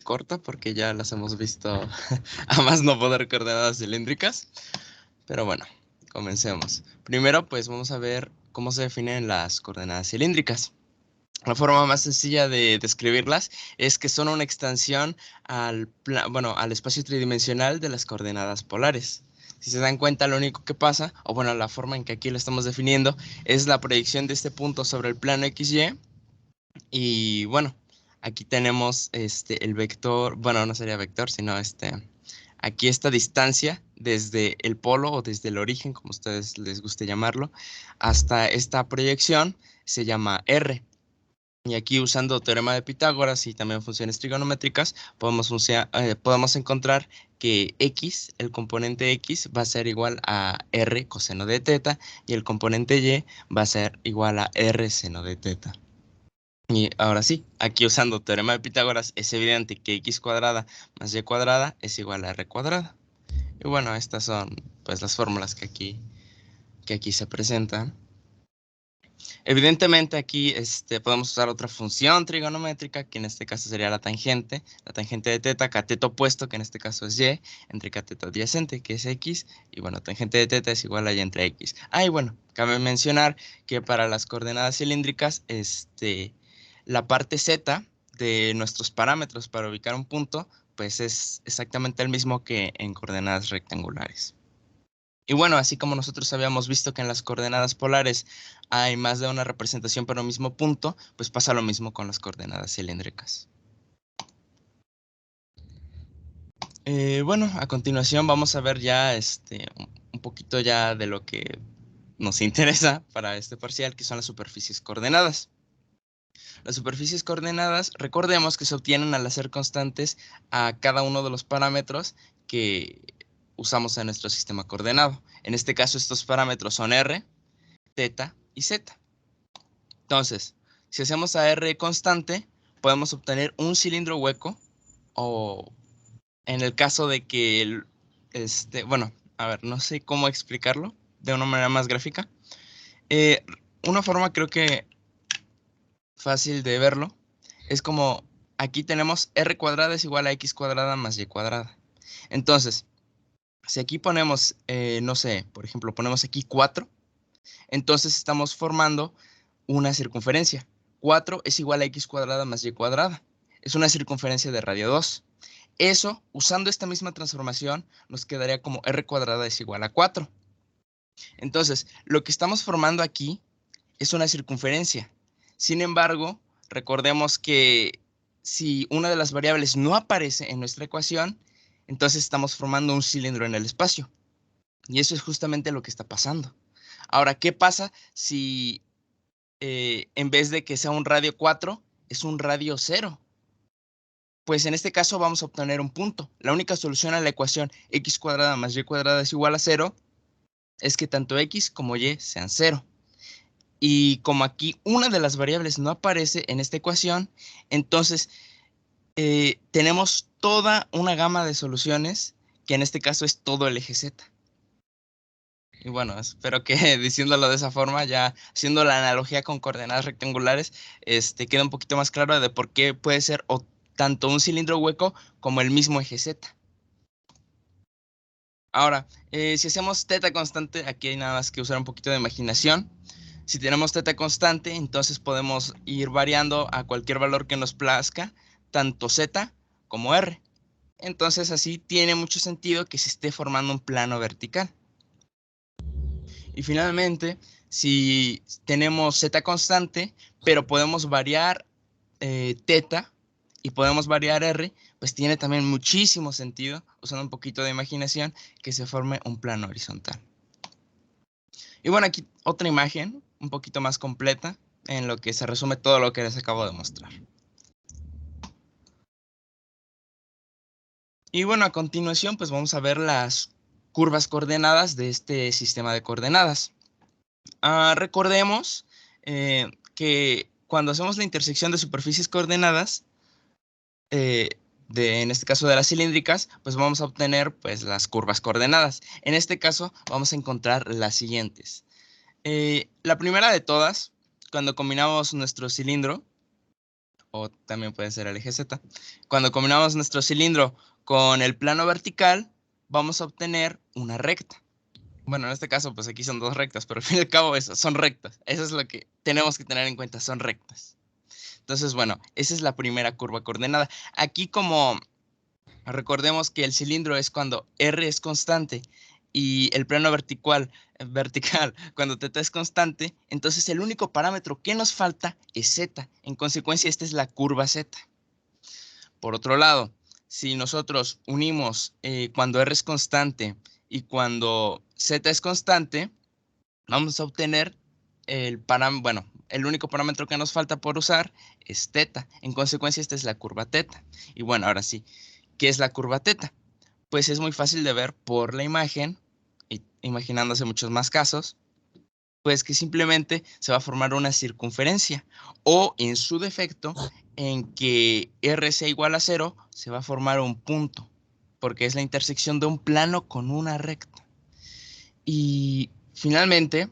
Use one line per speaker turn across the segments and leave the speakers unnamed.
corta porque ya las hemos visto a más no poder coordenadas cilíndricas. Pero bueno, comencemos. Primero, pues vamos a ver cómo se definen las coordenadas cilíndricas. La forma más sencilla de describirlas es que son una extensión al espacio tridimensional de las coordenadas polares. Si se dan cuenta, lo único que pasa, o bueno, la forma en que aquí lo estamos definiendo, es la proyección de este punto sobre el plano XY. Y bueno, aquí tenemos el vector, bueno, no sería vector, sino aquí esta distancia desde el polo o desde el origen, como ustedes les guste llamarlo, hasta esta proyección se llama R. Y aquí usando teorema de Pitágoras y también funciones trigonométricas, podemos encontrar que X, el componente X, va a ser igual a R coseno de teta y el componente Y va a ser igual a R seno de teta. Y ahora sí, aquí usando teorema de Pitágoras es evidente que X cuadrada más Y cuadrada es igual a R cuadrada. Y bueno, estas son pues las fórmulas que aquí se presentan. Evidentemente aquí podemos usar otra función trigonométrica, que en este caso sería la tangente de teta, cateto opuesto, que en este caso es y, entre cateto adyacente, que es x, y bueno, tangente de teta es igual a y entre x. Y bueno, cabe mencionar que para las coordenadas cilíndricas, la parte z de nuestros parámetros para ubicar un punto, pues es exactamente el mismo que en coordenadas rectangulares. Y bueno, así como nosotros habíamos visto que en las coordenadas polares hay más de una representación para un mismo punto, pues pasa lo mismo con las coordenadas cilíndricas. Bueno, a continuación vamos a ver ya un poquito ya de lo que nos interesa para este parcial, que son las superficies coordenadas. Las superficies coordenadas, recordemos que se obtienen al hacer constantes a cada uno de los parámetros que usamos en nuestro sistema coordenado. En este caso, estos parámetros son r, teta y z. Entonces, si hacemos a r constante, podemos obtener un cilindro hueco, o en el caso de que bueno, a ver, no sé cómo explicarlo de una manera más gráfica. Una forma creo que fácil de verlo es como aquí tenemos r cuadrada es igual a x cuadrada más y cuadrada. Entonces, si aquí ponemos, no sé, por ejemplo, ponemos aquí 4, entonces estamos formando una circunferencia. 4 es igual a x cuadrada más y cuadrada. Es una circunferencia de radio 2. Eso, usando esta misma transformación, nos quedaría como r cuadrada es igual a 4. Entonces, lo que estamos formando aquí es una circunferencia. Sin embargo, recordemos que si una de las variables no aparece en nuestra ecuación, entonces estamos formando un cilindro en el espacio. Y eso es justamente lo que está pasando. Ahora, ¿qué pasa si en vez de que sea un radio 4, es un radio 0? Pues en este caso vamos a obtener un punto. La única solución a la ecuación x cuadrada más y cuadrada es igual a 0 es que tanto x como y sean 0. Y como aquí una de las variables no aparece en esta ecuación, entonces tenemos toda una gama de soluciones, que en este caso es todo el eje z. Y bueno, espero que diciéndolo de esa forma, ya haciendo la analogía con coordenadas rectangulares, queda un poquito más claro de por qué puede ser o tanto un cilindro hueco como el mismo eje z. Ahora, si hacemos teta constante, aquí hay nada más que usar un poquito de imaginación. Si tenemos teta constante, entonces podemos ir variando a cualquier valor que nos plazca, tanto z como r. Entonces así tiene mucho sentido que se esté formando un plano vertical. Y finalmente, si tenemos z constante, pero podemos variar teta y podemos variar r, pues tiene también muchísimo sentido, usando un poquito de imaginación, que se forme un plano horizontal. Y bueno, aquí otra imagen un poquito más completa, en lo que se resume todo lo que les acabo de mostrar. Y bueno, a continuación, pues vamos a ver las curvas coordenadas de este sistema de coordenadas. Recordemos que cuando hacemos la intersección de superficies coordenadas, en este caso de las cilíndricas, pues vamos a obtener pues las curvas coordenadas. En este caso vamos a encontrar las siguientes. La primera de todas, cuando combinamos nuestro cilindro, o también puede ser el eje Z. Cuando combinamos nuestro cilindro con el plano vertical, vamos a obtener una recta. Bueno, en este caso, pues aquí son dos rectas, pero al fin y al cabo son rectas. Eso es lo que tenemos que tener en cuenta, son rectas. Entonces, bueno, esa es la primera curva coordenada. Aquí como recordemos que el cilindro es cuando R es constante y el plano vertical cuando θ es constante, entonces el único parámetro que nos falta es Z. En consecuencia, esta es la curva Z. Por otro lado, si nosotros unimos cuando R es constante y cuando Z es constante, vamos a obtener el único parámetro que nos falta por usar es θ. En consecuencia, esta es la curva θ. Y bueno, ahora sí, ¿qué es la curva θ? Pues es muy fácil de ver por la imagen, imaginándose muchos más casos, pues que simplemente se va a formar una circunferencia o en su defecto, en que R sea igual a 0, se va a formar un punto, porque es la intersección de un plano con una recta. Y finalmente,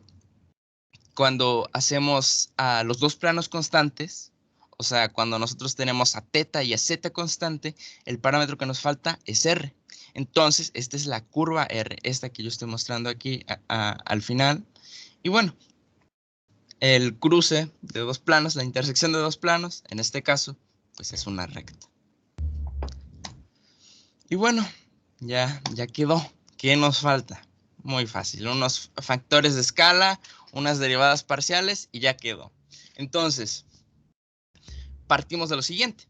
cuando hacemos a los dos planos constantes, o sea, cuando nosotros tenemos a θ y a z constante, el parámetro que nos falta es R. Entonces, esta es la curva R, esta que yo estoy mostrando aquí al final. Y bueno, el cruce de dos planos, la intersección de dos planos, en este caso, pues es una recta. Y bueno, ya quedó. ¿Qué nos falta? Muy fácil, unos factores de escala, unas derivadas parciales y ya quedó. Entonces, partimos de lo siguiente.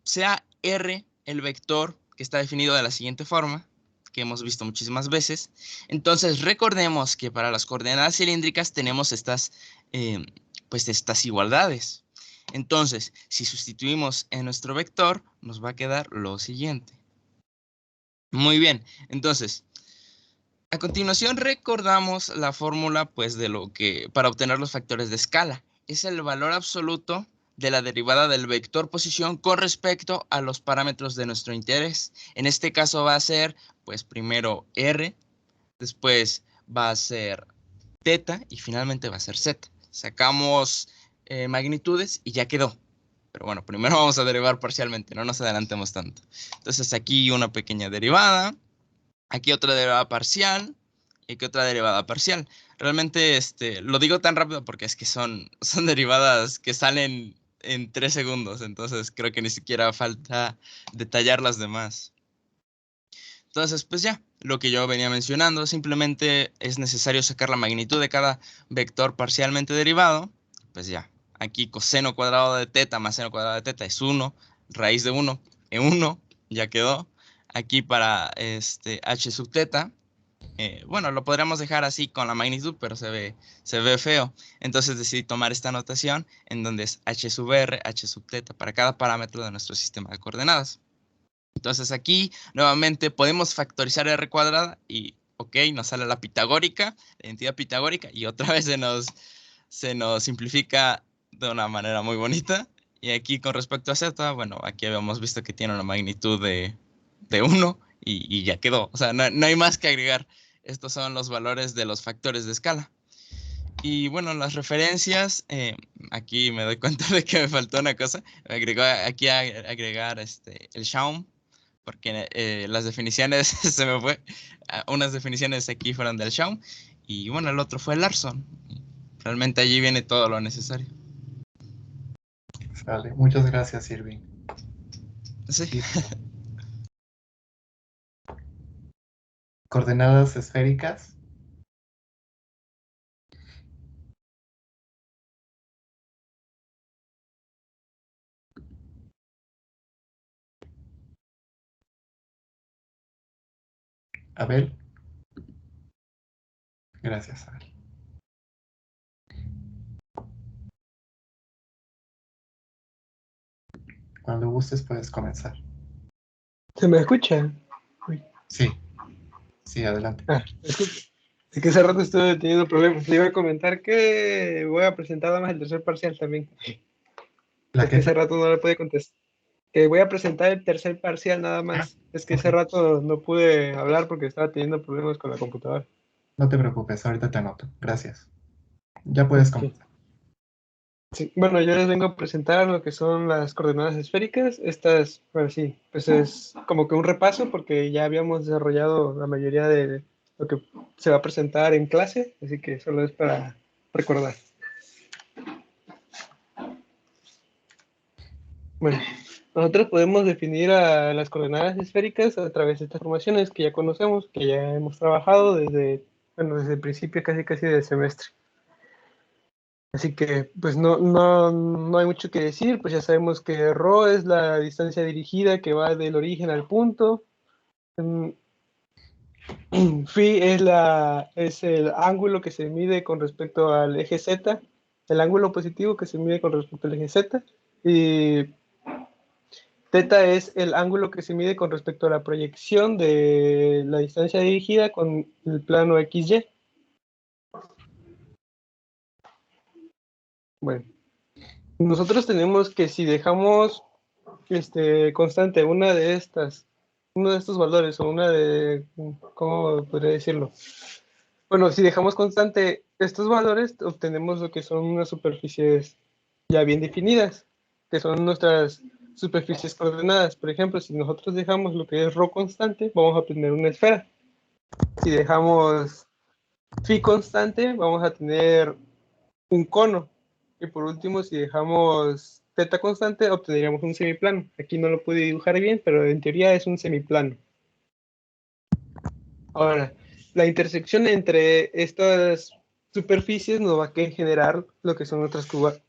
Sea R el vector que está definido de la siguiente forma, que hemos visto muchísimas veces. Entonces, recordemos que para las coordenadas cilíndricas tenemos pues estas igualdades. Entonces, si sustituimos en nuestro vector, nos va a quedar lo siguiente. Muy bien, entonces, a continuación recordamos la fórmula pues para obtener los factores de escala. Es el valor absoluto de la derivada del vector posición con respecto a los parámetros de nuestro interés. En este caso va a ser pues primero R, después va a ser θ y finalmente va a ser Z. Sacamos magnitudes y ya quedó. Pero bueno, primero vamos a derivar parcialmente, no nos adelantemos tanto. Entonces aquí una pequeña derivada. Aquí otra derivada parcial y aquí otra derivada parcial. Realmente lo digo tan rápido porque es que son derivadas que salen en 3 segundos, entonces creo que ni siquiera falta detallar las demás. Entonces, pues ya, lo que yo venía mencionando, simplemente es necesario sacar la magnitud de cada vector parcialmente derivado. Pues ya, aquí coseno cuadrado de θ más seno cuadrado de θ es 1, raíz de 1 en 1, ya quedó. Aquí para h sub θ, bueno, lo podríamos dejar así con la magnitud, pero se ve feo. Entonces decidí tomar esta notación en donde es h sub r, h sub θ para cada parámetro de nuestro sistema de coordenadas. Entonces aquí nuevamente podemos factorizar r cuadrada y ok, nos sale la pitagórica, la identidad pitagórica y otra vez se nos simplifica de una manera muy bonita. Y aquí con respecto a z, bueno, aquí habíamos visto que tiene una magnitud de 1 y ya quedó. O sea, no hay más que agregar. Estos son los valores de los factores de escala. Y bueno, las referencias, aquí me doy cuenta de que me faltó una cosa. Me agregó aquí a agregar el Schaum, porque las definiciones se me fue. Unas definiciones aquí fueron del Schaum y bueno, el otro fue Larson. Realmente allí viene todo lo necesario.
Vale, muchas gracias, Irving.
Sí.
Coordenadas esféricas. Abel. Gracias, Abel. Cuando gustes puedes comenzar.
¿Se me escucha? Uy.
Sí, adelante.
Es que hace rato estuve teniendo problemas. Le iba a comentar que voy a presentar nada más el tercer parcial también.
¿La
Es que
qué?
hace rato no le pude contestar. Que voy a presentar el tercer parcial nada más. Es que
Ok.
hace rato no pude hablar porque estaba teniendo problemas con la computadora.
No te preocupes, ahorita te anoto. Gracias. Ya puedes
Ok.
comenzar.
Sí, bueno, yo les vengo a presentar lo que son las coordenadas esféricas. Estas, bueno, sí, pues es como que un repaso porque ya habíamos desarrollado la mayoría de lo que se va a presentar en clase, así que solo es para recordar. Bueno, nosotros podemos definir a las coordenadas esféricas a través de estas formaciones que ya conocemos, que ya hemos trabajado desde, bueno, desde el principio casi del semestre. Así que, pues no hay mucho que decir, pues ya sabemos que ρ es la distancia dirigida que va del origen al punto. Phi es el ángulo que se mide con respecto al eje Z, el ángulo positivo que se mide con respecto al eje Z. Y θ es el ángulo que se mide con respecto a la proyección de la distancia dirigida con el plano XY. Bueno, nosotros tenemos que si dejamos constante uno de estos valores o ¿cómo podría decirlo? Bueno, si dejamos constante estos valores, obtenemos lo que son unas superficies ya bien definidas, que son nuestras superficies coordenadas. Por ejemplo, si nosotros dejamos lo que es ρ constante, vamos a obtener una esfera. Si dejamos phi constante, vamos a tener un cono. Y por último, si dejamos θ constante, obtendríamos un semiplano. Aquí no lo pude dibujar bien, pero en teoría es un semiplano. Ahora, la intersección entre estas superficies nos va a generar lo que son nuestras curvas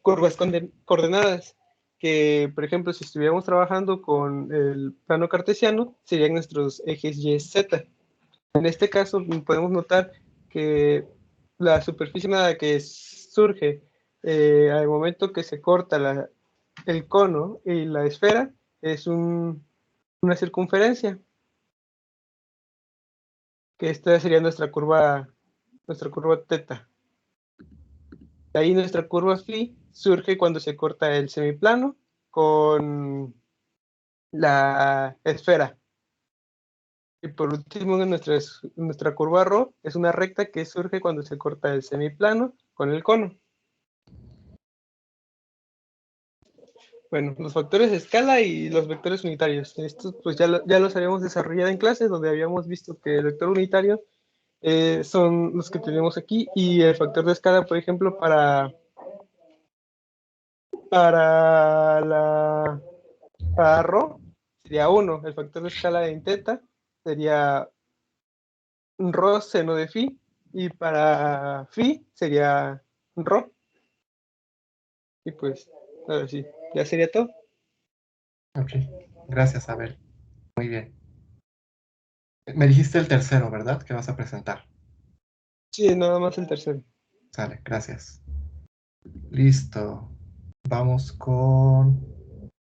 coordenadas, que por ejemplo, si estuviéramos trabajando con el plano cartesiano, serían nuestros ejes Y, Z. En este caso, podemos notar que la superficie nada que surge al momento que se corta el cono y la esfera es una circunferencia, que esta sería nuestra curva θ. De ahí nuestra curva phi surge cuando se corta el semiplano con la esfera. Y por último, nuestra curva ρ es una recta que surge cuando se corta el semiplano con el cono. Bueno, los factores de escala y los vectores unitarios. Estos pues ya los habíamos desarrollado en clases donde habíamos visto que el vector unitario son los que tenemos aquí y el factor de escala, por ejemplo, para ρ sería 1. El factor de escala en θ sería ρ seno de phi y para phi sería ρ. Y pues, ahora sí, ya sería todo.
Ok, gracias, Abel. Muy bien. Me dijiste el tercero, ¿verdad? Que vas a presentar.
Sí, nada más el tercero.
Sale, gracias. Listo. Vamos con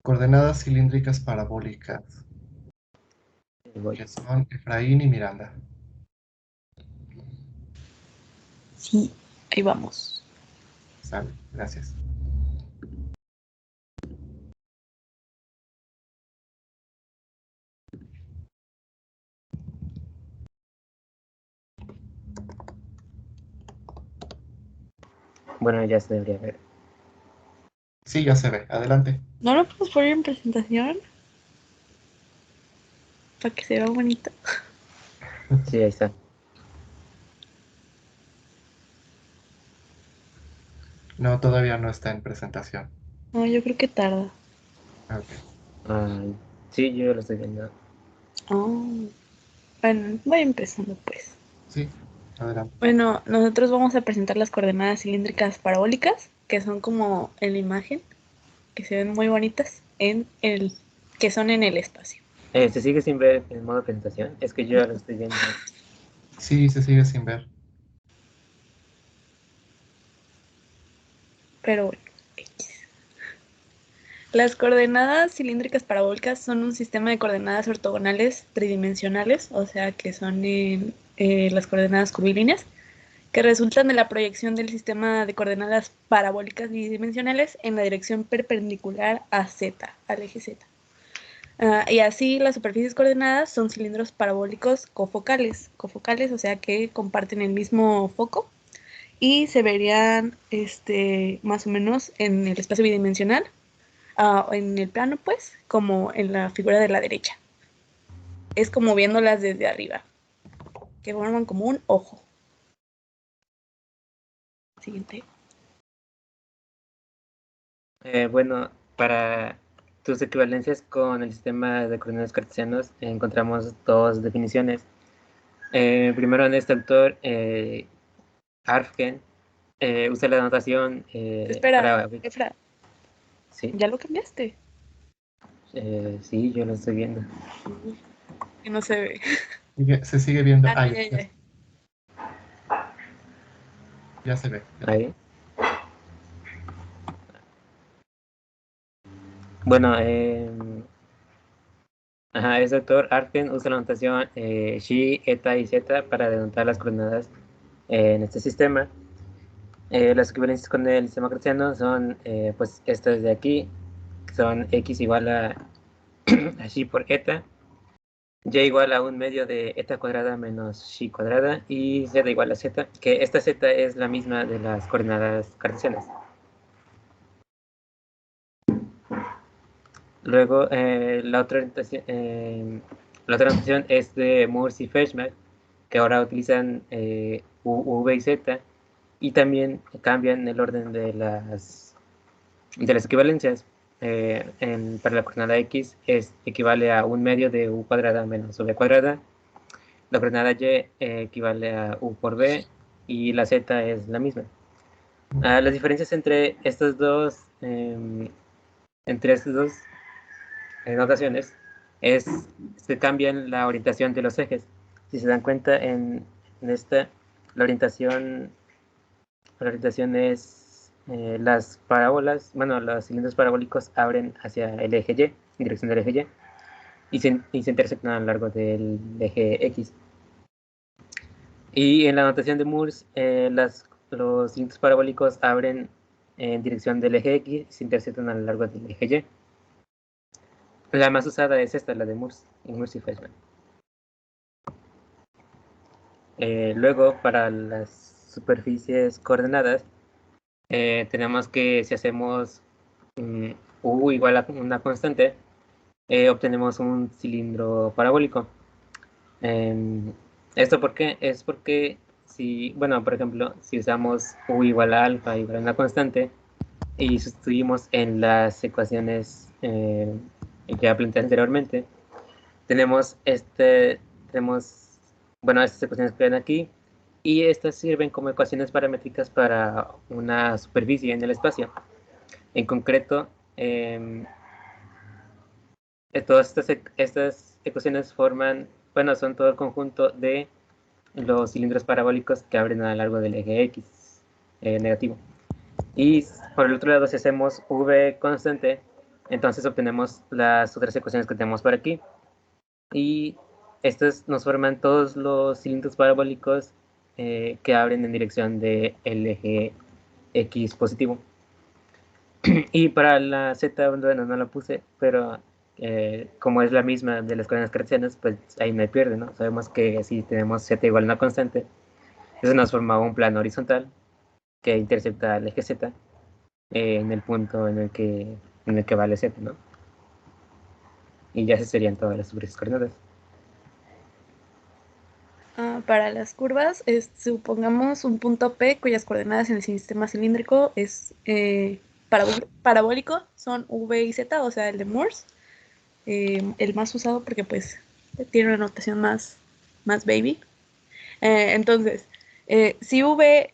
coordenadas cilíndricas parabólicas,
Voy.
que son Efraín y Miranda.
Sí, ahí vamos.
Sale, gracias.
Bueno, ya se debería ver.
Sí, ya se ve. Adelante.
¿No lo puedes poner en presentación? Para que se vea bonito.
Sí, ahí está.
No, todavía no está en presentación.
No, yo creo que tarda.
Ok.
Ay, sí, yo lo estoy viendo.
Oh. Bueno, voy empezando pues.
Sí, adelante.
Bueno, nosotros vamos a presentar las coordenadas cilíndricas parabólicas, que son como en la imagen, que se ven muy bonitas, que son en el espacio.
¿Se sigue sin ver en modo presentación? Es que yo ya lo estoy viendo.
Sí, se sigue sin ver.
Pero bueno, X. Las coordenadas cilíndricas parabólicas son un sistema de coordenadas ortogonales tridimensionales, o sea que son las coordenadas curvilíneas, que resultan de la proyección del sistema de coordenadas parabólicas bidimensionales en la dirección perpendicular a Z, al eje Z. Y así las superficies coordenadas son cilindros parabólicos cofocales, o sea que comparten el mismo foco y se verían más o menos en el espacio bidimensional, en el plano pues, como en la figura de la derecha. Es como viéndolas desde arriba, que forman como un ojo. Siguiente.
Bueno, para tus equivalencias con el sistema de coordenadas cartesianos encontramos dos definiciones. Primero, en este autor, Arfgen, usa la notación
Espera, Efra,
Sí,
¿ya lo cambiaste?
sí, yo lo estoy viendo.
Que no se ve.
Se sigue viendo.
Ah,
Ah,
no, ya.
ya se ve.
Ahí. Bueno, ese autor, Arfgen, usa la notación xi, eta y z para denotar las coordenadas en este sistema. Las equivalencias con el sistema cartesiano son pues estas de aquí, que son x igual a xi por eta, y igual a 1/2 de eta cuadrada menos xi cuadrada, y z igual a z, que esta z es la misma de las coordenadas cartesianas. Luego, la otra notación es de Morse y Feshbach, que ahora utilizan v y z, y también cambian el orden de las equivalencias. Para la coordenada x equivale a 1/2 de u cuadrada menos v cuadrada. La coordenada y equivale a u por v, y la z es la misma. Las diferencias entre estas dos notaciones es que cambian la orientación de los ejes. Si se dan cuenta, en esta, la orientación es las parábolas, bueno, los cilindros parabólicos abren hacia el eje Y, en dirección del eje Y, se intersectan a lo largo del eje X. Y en la notación de Morse, los cilindros parabólicos abren en dirección del eje X y se intersectan a lo largo del eje Y. La más usada es esta, la de Morse y Feshbach. Luego, para las superficies coordenadas, tenemos que si hacemos u igual a una constante, obtenemos un cilindro parabólico. ¿Esto por qué? Es porque por ejemplo, si usamos u igual a alfa igual a una constante y sustituimos en las ecuaciones que planteé anteriormente, tenemos estas ecuaciones que ven aquí, y estas sirven como ecuaciones paramétricas para una superficie en el espacio. En concreto, todas estas ecuaciones son todo el conjunto de los cilindros parabólicos que abren a lo largo del eje X negativo. Y por el otro lado, si hacemos v constante, entonces obtenemos las otras ecuaciones que tenemos por aquí. Y estos nos forman todos los cilindros parabólicos que abren en dirección del eje X positivo. Y para la z, bueno, no la puse, pero como es la misma de las coordenadas cartesianas, pues ahí no hay pierde, ¿no? Sabemos que si tenemos z igual a una constante, eso nos forma un plano horizontal que intercepta el eje z en el punto en el que vale z, ¿no? Y ya se serían todas las superficies coordenadas.
Para las curvas, supongamos un punto P cuyas coordenadas en el sistema cilíndrico es parabólico, son V y Z, o sea, el de Morse, el más usado porque pues tiene una notación más baby. Entonces, si V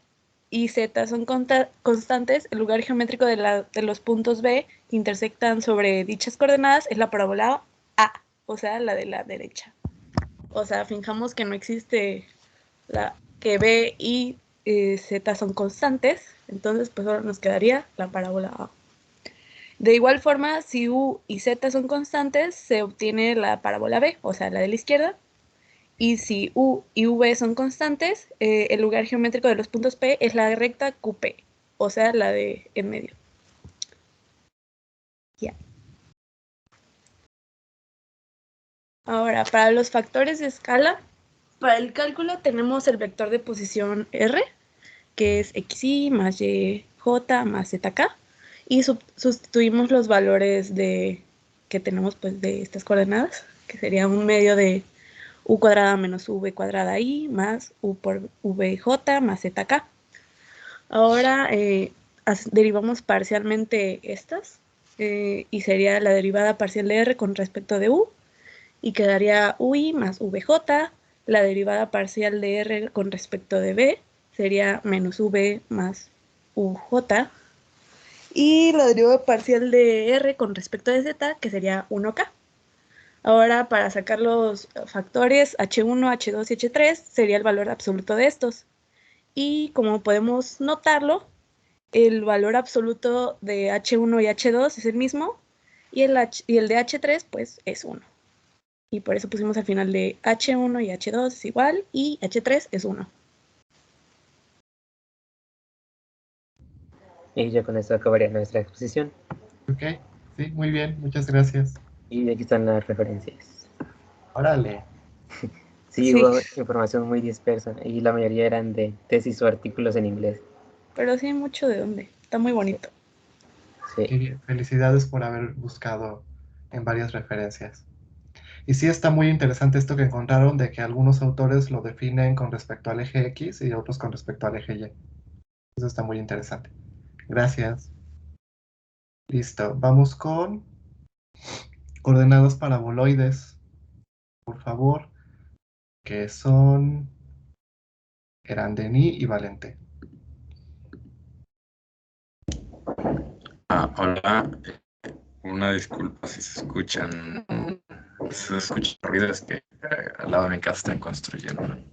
y Z son constantes, el lugar geométrico de los puntos B que intersectan sobre dichas coordenadas es la parábola A, o sea, la de la derecha. O sea, fijamos que no existe que B y Z son constantes, entonces pues ahora nos quedaría la parábola A. De igual forma, si U y Z son constantes, se obtiene la parábola B, o sea, la de la izquierda. Y si U y V son constantes, el lugar geométrico de los puntos P es la recta QP, o sea, la de en medio. Ya. Ahora, para los factores de escala, para el cálculo tenemos el vector de posición R, que es xy más yj más zk, y sustituimos los valores que tenemos pues de estas coordenadas, que sería un medio de u cuadrada menos v cuadrada i más u por vj más zk. Ahora derivamos parcialmente estas, y sería la derivada parcial de r con respecto de u, y quedaría ui más vj. La derivada parcial de r con respecto de b sería menos v más uj. Y la derivada parcial de r con respecto de z, que sería 1k. Ahora, para sacar los factores h1, h2 y h3, sería el valor absoluto de estos. Y como podemos notarlo, el valor absoluto de h1 y h2 es el mismo, y el de h3 pues es 1. Y por eso pusimos al final de h1 y h2 es igual, y h3 es 1.
Y ya con eso acabaría nuestra exposición.
Ok, sí, muy bien, muchas gracias.
Y aquí están las referencias.
Órale.
Sí,
Sí.
hubo información muy dispersa y la mayoría eran de tesis o artículos en inglés.
Pero sí hay mucho de dónde. Está muy bonito.
Sí.
Qué bien. Felicidades por haber buscado en varias referencias. Y sí está muy interesante esto que encontraron de que algunos autores lo definen con respecto al eje X y otros con respecto al eje Y. Eso está muy interesante. Gracias. Listo. Vamos con coordenadas paraboloides. Por favor. Que son Erandení y Valente.
Hola, una disculpa si se escuchan ruidos que al lado de mi casa están construyendo.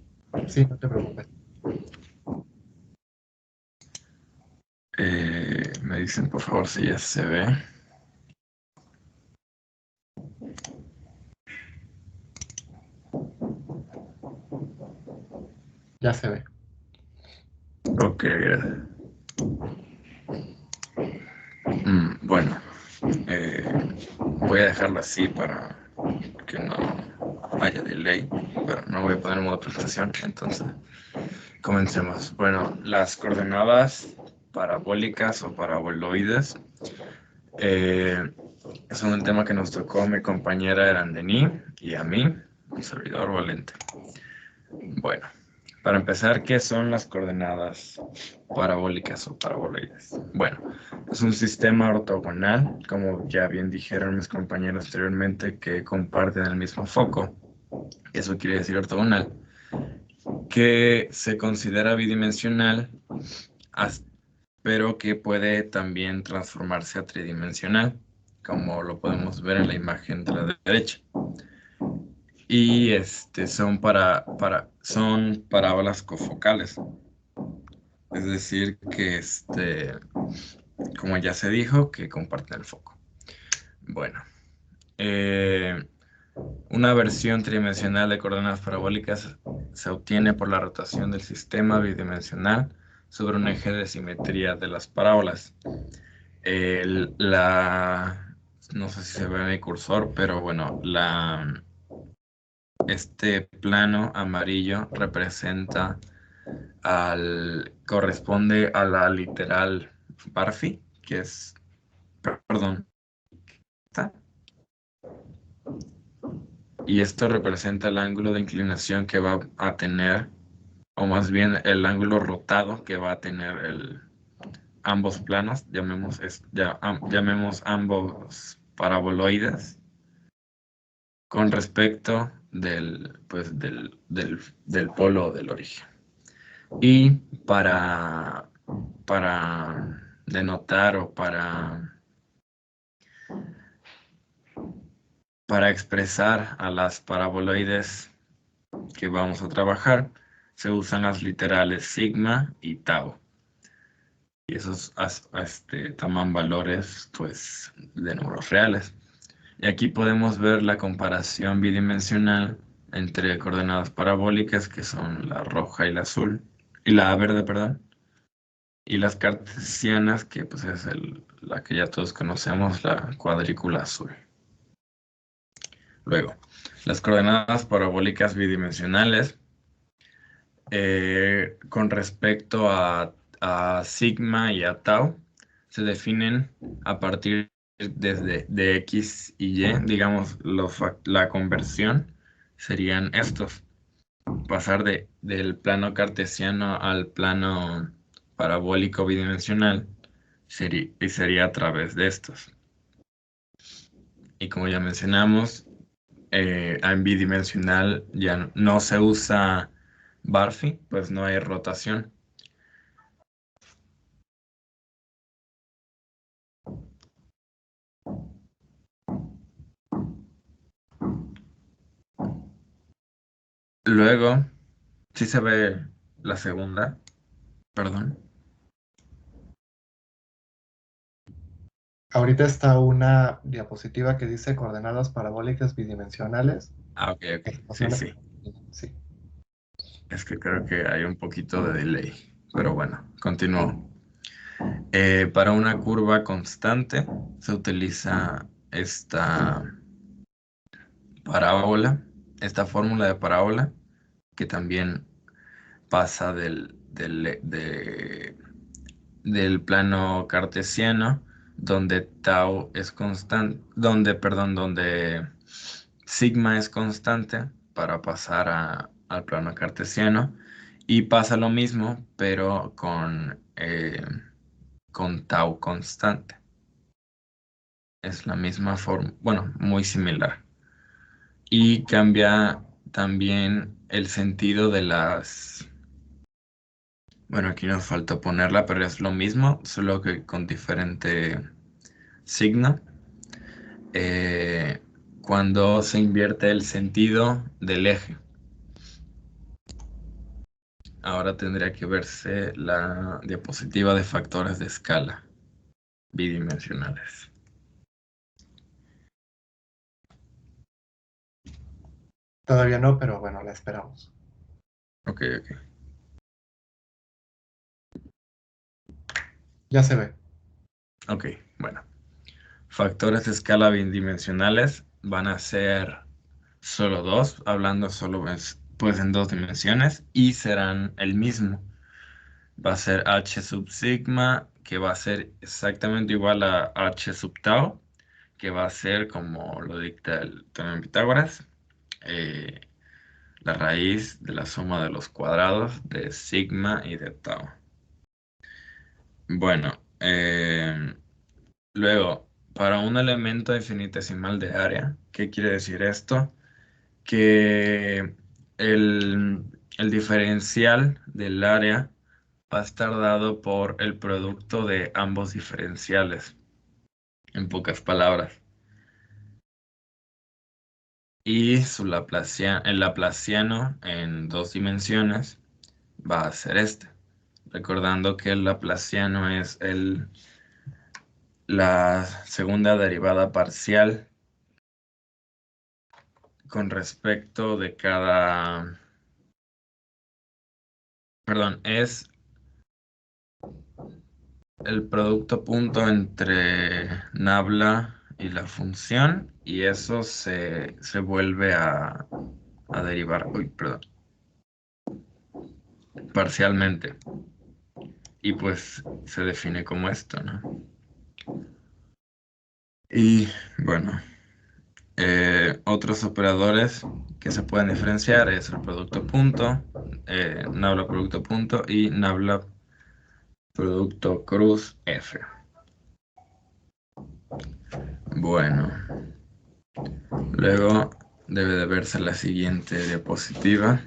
Sí, no te preocupes.
Me dicen por favor si ya se ve.
Ya se ve.
Ok, gracias. Bueno, voy a dejarlo así para que no haya delay, pero no voy a poner modo presentación, entonces comencemos. Bueno, las coordenadas parabólicas o paraboloides son un tema que nos tocó a mi compañera Erandení y a mí, un servidor Valente. Bueno, para empezar, ¿qué son las coordenadas parabólicas o paraboloides? Bueno, es un sistema ortogonal, como ya bien dijeron mis compañeros anteriormente, que comparten el mismo foco. Eso quiere decir ortogonal, que se considera bidimensional, pero que puede también transformarse a tridimensional, como lo podemos ver en la imagen de la derecha. Y son parábolas cofocales. Es decir, que como ya se dijo, que comparten el foco. Bueno, una versión tridimensional de coordenadas parabólicas se obtiene por la rotación del sistema bidimensional sobre un eje de simetría de las parábolas. No sé si se ve en el cursor, pero bueno, este plano amarillo corresponde a la literal Barfi, que es, perdón, y esto representa el ángulo de inclinación que va a tener, o más bien el ángulo rotado que va a tener ambos planos, llamemos ambos paraboloides, con respecto del polo del origen. Y para denotar o para expresar a las paraboloides que vamos a trabajar, se usan las literales sigma y tau. Y esos toman valores pues de números reales. Y aquí podemos ver la comparación bidimensional entre coordenadas parabólicas, que son la roja y la azul, y la verde, perdón, y las cartesianas, que pues es la que ya todos conocemos, la cuadrícula azul. Luego, las coordenadas parabólicas bidimensionales con respecto a sigma y a tau, se definen a partir de X y Y, digamos, la conversión serían estos. Pasar del plano cartesiano al plano parabólico bidimensional sería a través de estos. Y como ya mencionamos, en bidimensional ya no se usa Barfi, pues no hay rotación. Luego, sí se ve la segunda, perdón.
Ahorita está una diapositiva que dice coordenadas parabólicas bidimensionales.
Ah, ok. Sí, sí.
Sí.
Es que creo que hay un poquito de delay. Pero bueno, continúo. Para una curva constante se utiliza esta parábola, esta fórmula de parábola, que también pasa del plano cartesiano, donde tau es constante, donde sigma es constante para pasar al plano cartesiano, y pasa lo mismo, pero con tau constante. Es la misma forma, bueno, muy similar. Y cambia también el sentido de las... Bueno, aquí nos falta ponerla, pero es lo mismo, solo que con diferente signo. Cuando se invierte el sentido del eje. Ahora tendría que verse la diapositiva de factores de escala bidimensionales.
Todavía no, pero bueno, la esperamos.
Ok.
Ya se ve.
Ok, bueno. Factores de escala bidimensionales van a ser solo dos, hablando solo pues en dos dimensiones, y serán el mismo. Va a ser h sub sigma, que va a ser exactamente igual a h sub tau, que va a ser, como lo dicta el teorema de Pitágoras, la raíz de la suma de los cuadrados de sigma y de tau. Bueno, luego, para un elemento infinitesimal de área, ¿qué quiere decir esto? Que el diferencial del área va a estar dado por el producto de ambos diferenciales, en pocas palabras. Y el laplaciano en dos dimensiones va a ser este. Recordando que el laplaciano es la segunda derivada parcial con respecto de cada... Perdón, es el producto punto entre nabla y la función, y eso se vuelve a derivar, perdón, parcialmente. Y pues se define como esto, ¿no? Y bueno, otros operadores que se pueden diferenciar es el producto punto, nabla producto punto y nabla producto cruz F. Bueno, luego debe de verse la siguiente diapositiva,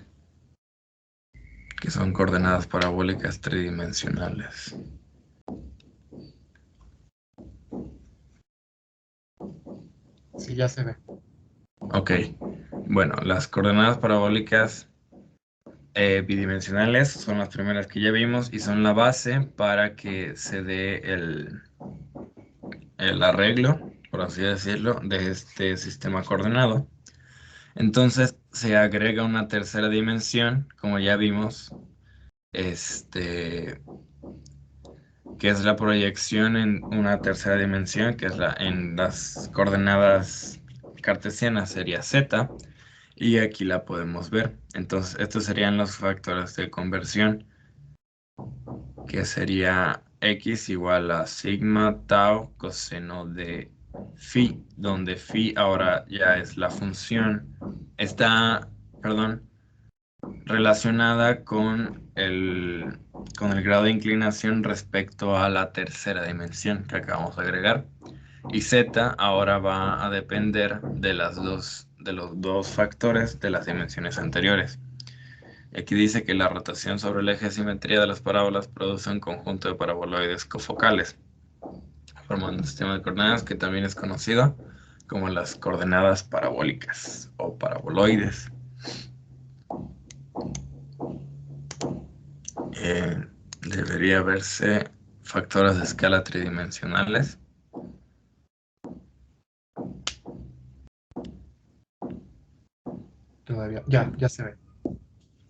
que son coordenadas parabólicas tridimensionales.
Sí, ya se ve.
Ok, bueno, las coordenadas parabólicas bidimensionales son las primeras que ya vimos y son la base para que se dé el arreglo, por así decirlo, de este sistema coordenado. Entonces se agrega una tercera dimensión, como ya vimos, que es la proyección en una tercera dimensión, que es en las coordenadas cartesianas sería z, Y aquí la podemos ver. Entonces, estos serían los factores de conversión, que sería x igual a sigma tau coseno de phi, donde phi ahora ya es la función. Está, perdón, relacionada con el grado de inclinación respecto a la tercera dimensión que acabamos de agregar. Y z ahora va a depender de los dos factores de las dimensiones anteriores. Aquí dice que la rotación sobre el eje de simetría de las parábolas produce un conjunto de paraboloides cofocales, formando un sistema de coordenadas que también es conocido como las coordenadas parabólicas o paraboloides. Debería verse factores de escala tridimensionales.
Todavía, ya se ve.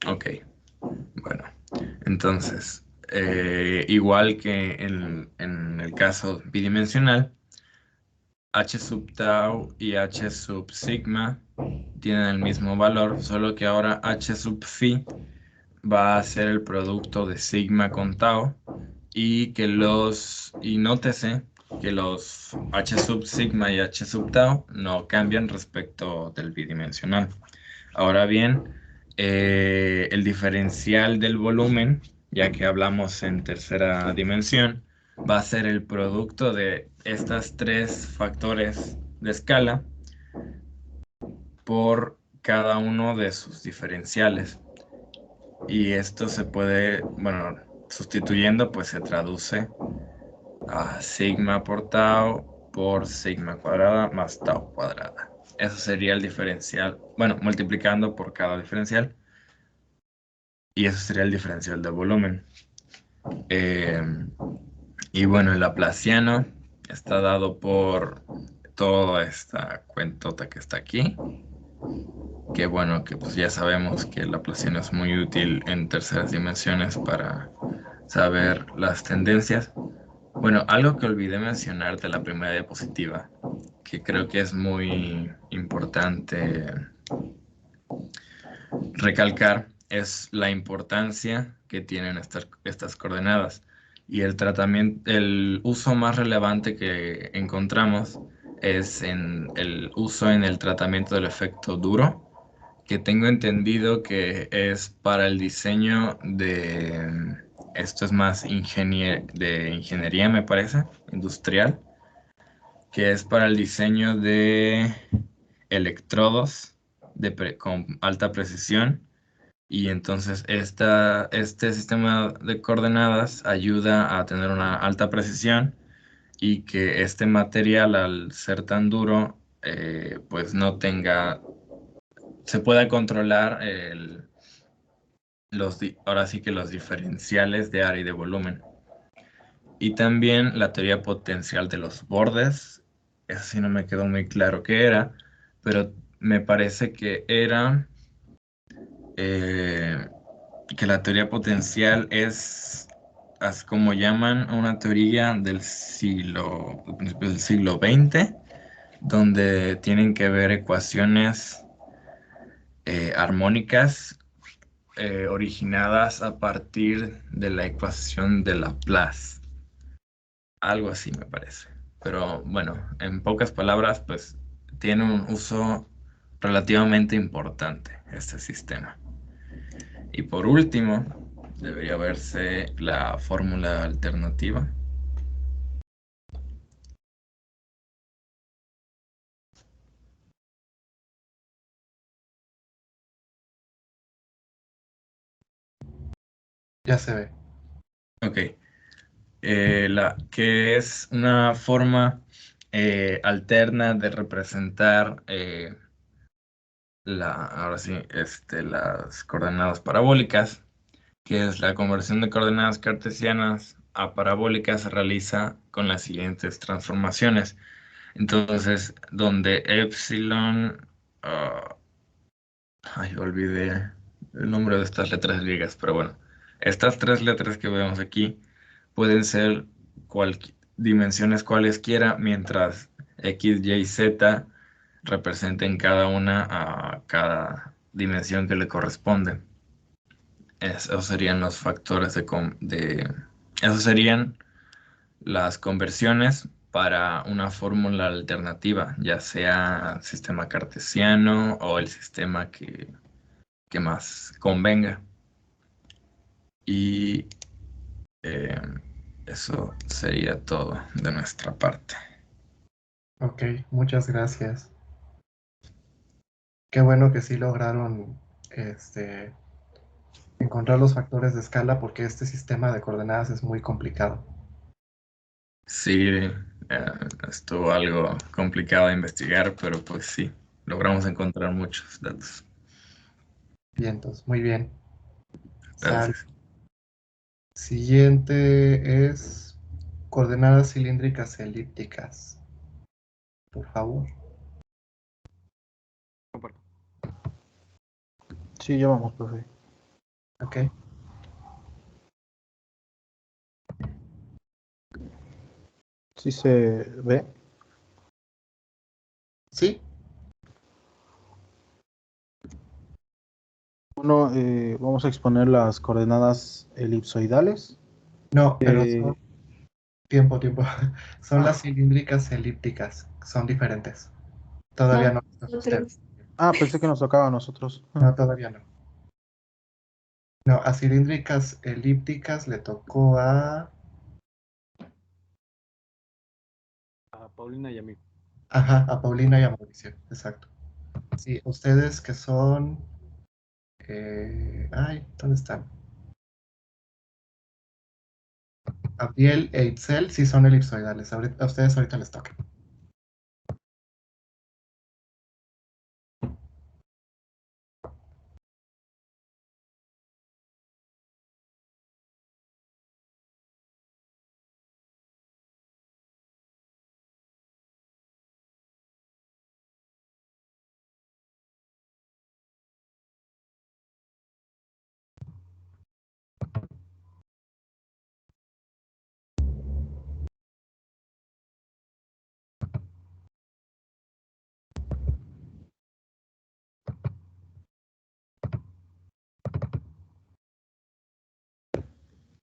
Ok, bueno, entonces, igual que en el caso bidimensional, h sub tau y h sub sigma tienen el mismo valor, solo que ahora h sub phi va a ser el producto de sigma con tau y nótese que los h sub sigma y h sub tau no cambian respecto del bidimensional. Ahora bien, el diferencial del volumen, ya que hablamos en tercera dimensión, va a ser el producto de estos tres factores de escala por cada uno de sus diferenciales. Y esto se puede, bueno, sustituyendo, pues se traduce a sigma por tau por sigma cuadrada más tau cuadrada. Eso sería el diferencial, bueno, multiplicando por cada diferencial. Y eso sería el diferencial de volumen. Y bueno, el laplaciano está dado por toda esta cuentota que está aquí. Que bueno, que pues ya sabemos que el laplaciano es muy útil en terceras dimensiones para saber las tendencias. Bueno, algo que olvidé mencionar de la primera diapositiva, que creo que es muy importante recalcar, es la importancia que tienen estas coordenadas. Y el uso más relevante que encontramos es en el uso en el tratamiento del efecto duro, que tengo entendido que es para el diseño esto es más de ingeniería, me parece, industrial, que es para el diseño de electrodos con alta precisión. Y entonces este sistema de coordenadas ayuda a tener una alta precisión y que este material, al ser tan duro, pues no se pueda controlar ahora sí que los diferenciales de área y de volumen. Y también la teoría potencial de los bordes, eso sí no me quedó muy claro qué era, pero me parece que era que la teoría potencial es como llaman una teoría del principios del siglo XX, donde tienen que ver ecuaciones armónicas originadas a partir de la ecuación de Laplace. Algo así me parece. Pero bueno, en pocas palabras, pues tiene un uso relativamente importante este sistema. Y por último, debería verse la fórmula alternativa.
Ya se ve.
Ok. Que es una forma alterna de representar ahora sí, las coordenadas parabólicas, que es la conversión de coordenadas cartesianas a parabólicas, se realiza con las siguientes transformaciones. Entonces, donde epsilon, olvidé el nombre de estas letras griegas, pero bueno, estas tres letras que vemos aquí pueden ser dimensiones cualesquiera, mientras x, y, z representen cada una a cada dimensión que le corresponde. Esos serían los factores esos serían las conversiones para una fórmula alternativa, ya sea sistema cartesiano o el sistema que más convenga. Y eso sería todo de nuestra parte.
Ok, muchas gracias. Qué bueno que sí lograron encontrar los factores de escala porque este sistema de coordenadas es muy complicado.
Sí, estuvo algo complicado de investigar, pero pues sí, logramos encontrar muchos datos.
Bien, entonces, muy bien.
Gracias.
Siguiente es coordenadas cilíndricas elípticas. Por favor.
Sí, ya vamos, profe.
Ok.
Sí se ve.
Sí.
Uno, vamos a exponer las coordenadas elipsoidales.
No, pero
Eh,
tiempo. Son
Ah.
las cilíndricas elípticas. Son diferentes. Todavía no.
Nosotros.
Pensé que nos tocaba a nosotros.
No, todavía no. No, a cilíndricas elípticas le tocó a...
A Paulina y a mí.
Ajá, a Paulina y a Mauricio. Exacto. Sí, ustedes que son... ¿dónde están? Abdiel e Itzel sí son elipsoidales. A ustedes ahorita les toca.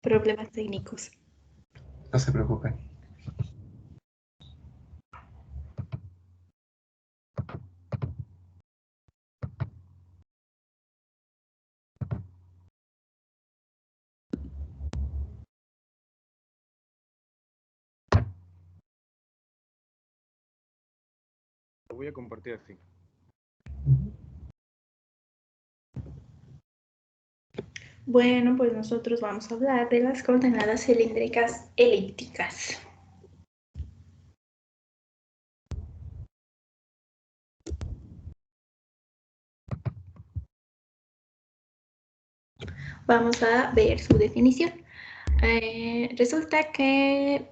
Problemas técnicos.
No se preocupen.
Lo voy a compartir así.
Bueno, pues nosotros vamos a hablar de las coordenadas cilíndricas elípticas. Vamos a ver su definición. Resulta que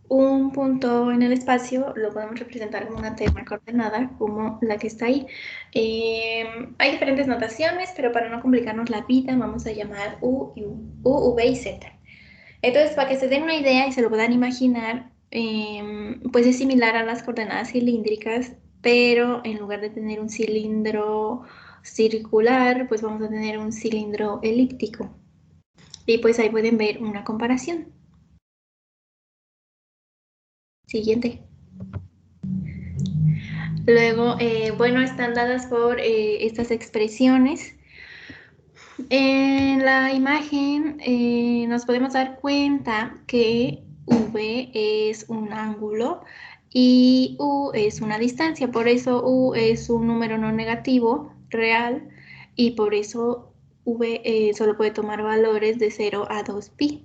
un punto en el espacio lo podemos representar como una terna coordenada, como la que está ahí. Hay diferentes notaciones, pero para no complicarnos la vida, vamos a llamar U, V y Z. Entonces, para que se den una idea y se lo puedan imaginar, pues es similar a las coordenadas cilíndricas, pero en lugar de tener un cilindro circular, pues vamos a tener un cilindro elíptico. Y pues ahí pueden ver una comparación. Siguiente. Luego, bueno, están dadas por estas expresiones. En la imagen nos podemos dar cuenta que V es un ángulo y U es una distancia. Por eso U es un número no negativo real y por eso V solo puede tomar valores de 0 a 2pi.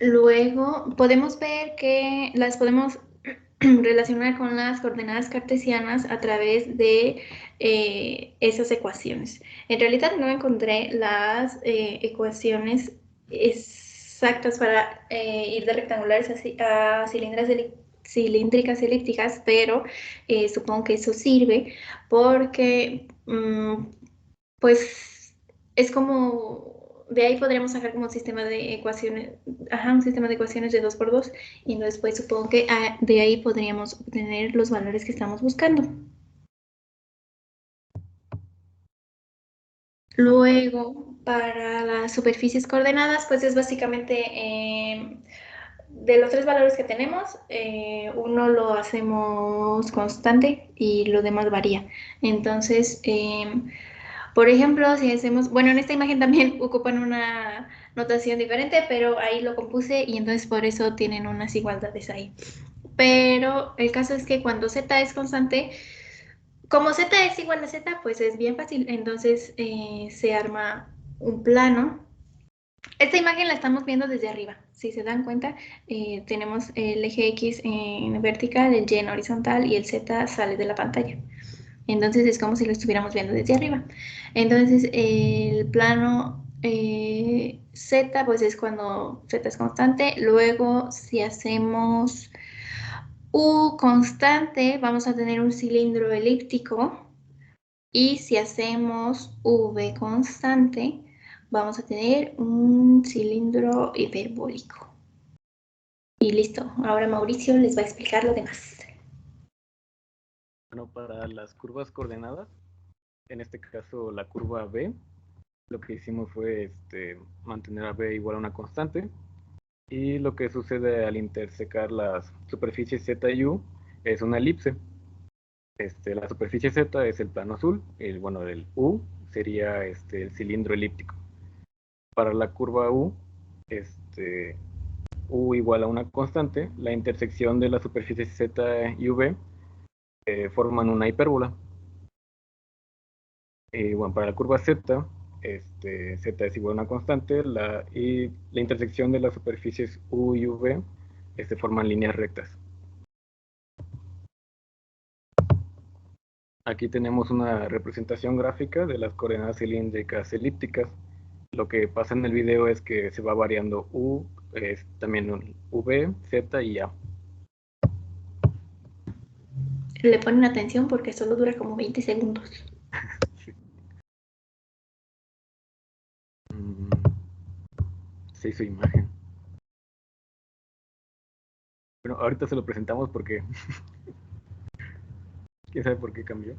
Luego podemos ver que las podemos relacionar con las coordenadas cartesianas a través de esas ecuaciones. En realidad no encontré las ecuaciones exactas para ir de rectangulares a cilíndricas elípticas, pero supongo que eso sirve porque pues
es como, de ahí podríamos sacar como un sistema de ecuaciones, un sistema de ecuaciones de 2×2, y entonces pues supongo que de ahí podríamos obtener los valores que estamos buscando. Luego, para las superficies coordenadas, pues es básicamente de los 3 valores que tenemos, uno lo hacemos constante y lo demás varía. Entonces, por ejemplo, si hacemos, bueno, en esta imagen también ocupan una notación diferente, pero ahí lo compuse y entonces por eso tienen unas igualdades ahí. Pero el caso es que cuando z es constante, como z es igual a z, pues es bien fácil. Entonces se arma un plano. Esta imagen la estamos viendo desde arriba. Si se dan cuenta, tenemos el eje X en vertical, el Y en horizontal y el Z sale de la pantalla. Entonces es como si lo estuviéramos viendo desde arriba. Entonces el plano Z, pues es cuando Z es constante. Luego, si hacemos U constante, vamos a tener un cilindro elíptico. Y si hacemos V constante, vamos a tener un cilindro hiperbólico. Y listo. Ahora Mauricio les va a explicar lo demás.
Bueno, para las curvas coordenadas, en este caso la curva B, lo que hicimos fue mantener a B igual a una constante. Y lo que sucede al intersecar las superficies Z y U es una elipse. La superficie Z es el plano azul, el U sería el cilindro elíptico. Para la curva U, U igual a una constante, la intersección de las superficies Z y V forman una hipérbola. Para la curva Z, Z es igual a una constante, y la intersección de las superficies U y V forman líneas rectas. Aquí tenemos una representación gráfica de las coordenadas cilíndricas elípticas. Lo que pasa en el video es que se va variando U, también V, Z y A.
Le ponen atención porque solo dura como 20 segundos.
Se hizo imagen. Bueno, ahorita se lo presentamos porque quién sabe por qué cambió.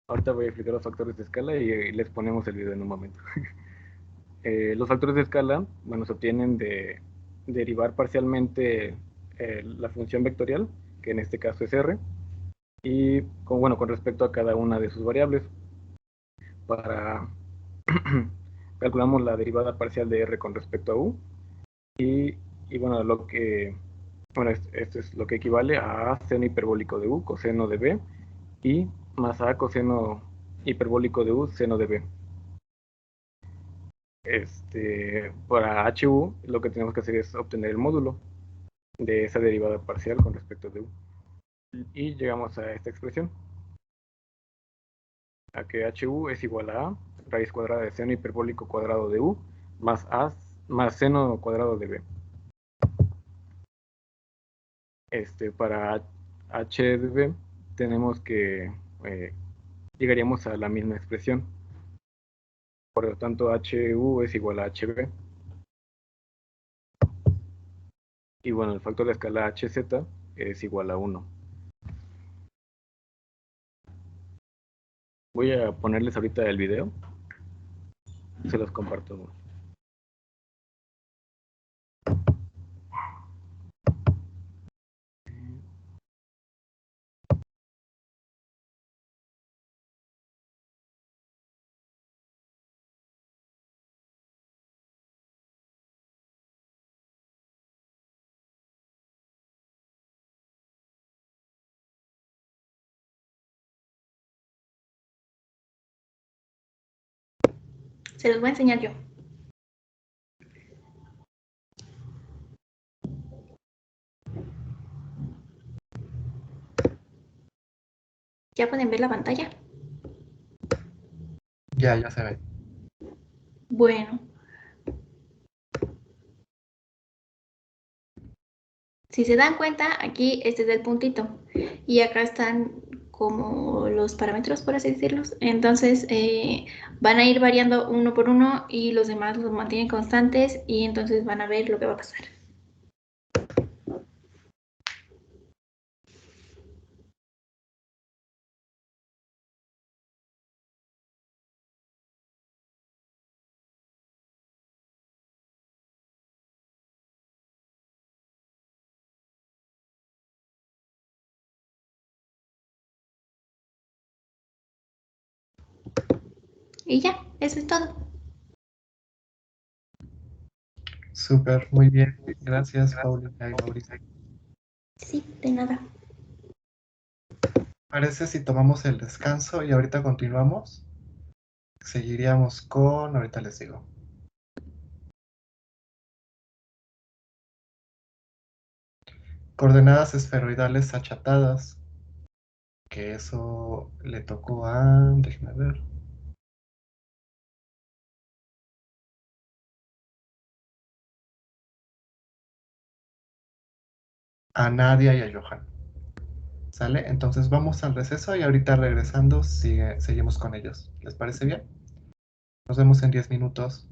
Ahorita voy a explicar los factores de escala y les ponemos el video en un momento. Los factores de escala, se obtienen de derivar parcialmente la función vectorial, que en este caso es R, y con respecto a cada una de sus variables. Para calculamos la derivada parcial de R con respecto a U, y esto es lo que equivale a seno hiperbólico de U, coseno de B, y más a coseno hiperbólico de U, seno de B. Para HU, lo que tenemos que hacer es obtener el módulo de esa derivada parcial con respecto de U. Y llegamos a esta expresión, a que HU es igual a raíz cuadrada de seno hiperbólico cuadrado de U más seno cuadrado de B. Para H de B tenemos que llegaríamos a la misma expresión. Por lo tanto, HU es igual a HB. Y el factor de escala HZ es igual a 1. Voy a ponerles ahorita el video. Se los comparto.
Se los voy a enseñar yo. ¿Ya pueden ver la pantalla?
Ya se ve.
Bueno. Si se dan cuenta, aquí este es el puntito. Y acá están como los parámetros, por así decirlos. Entonces van a ir variando uno por uno y los demás los mantienen constantes y entonces van a ver lo que va a pasar. Y ya, eso es todo.
Súper, muy bien. Gracias, Paulina y Mauricio.
Sí, de nada.
¿Parece si tomamos el descanso y ahorita continuamos? Seguiríamos con, ahorita les digo. Coordenadas esferoidales achatadas, que eso le tocó a, déjenme ver, a Nadia y a Johan. ¿Sale? Entonces vamos al receso y ahorita regresando seguimos con ellos. ¿Les parece bien? Nos vemos en 10 minutos.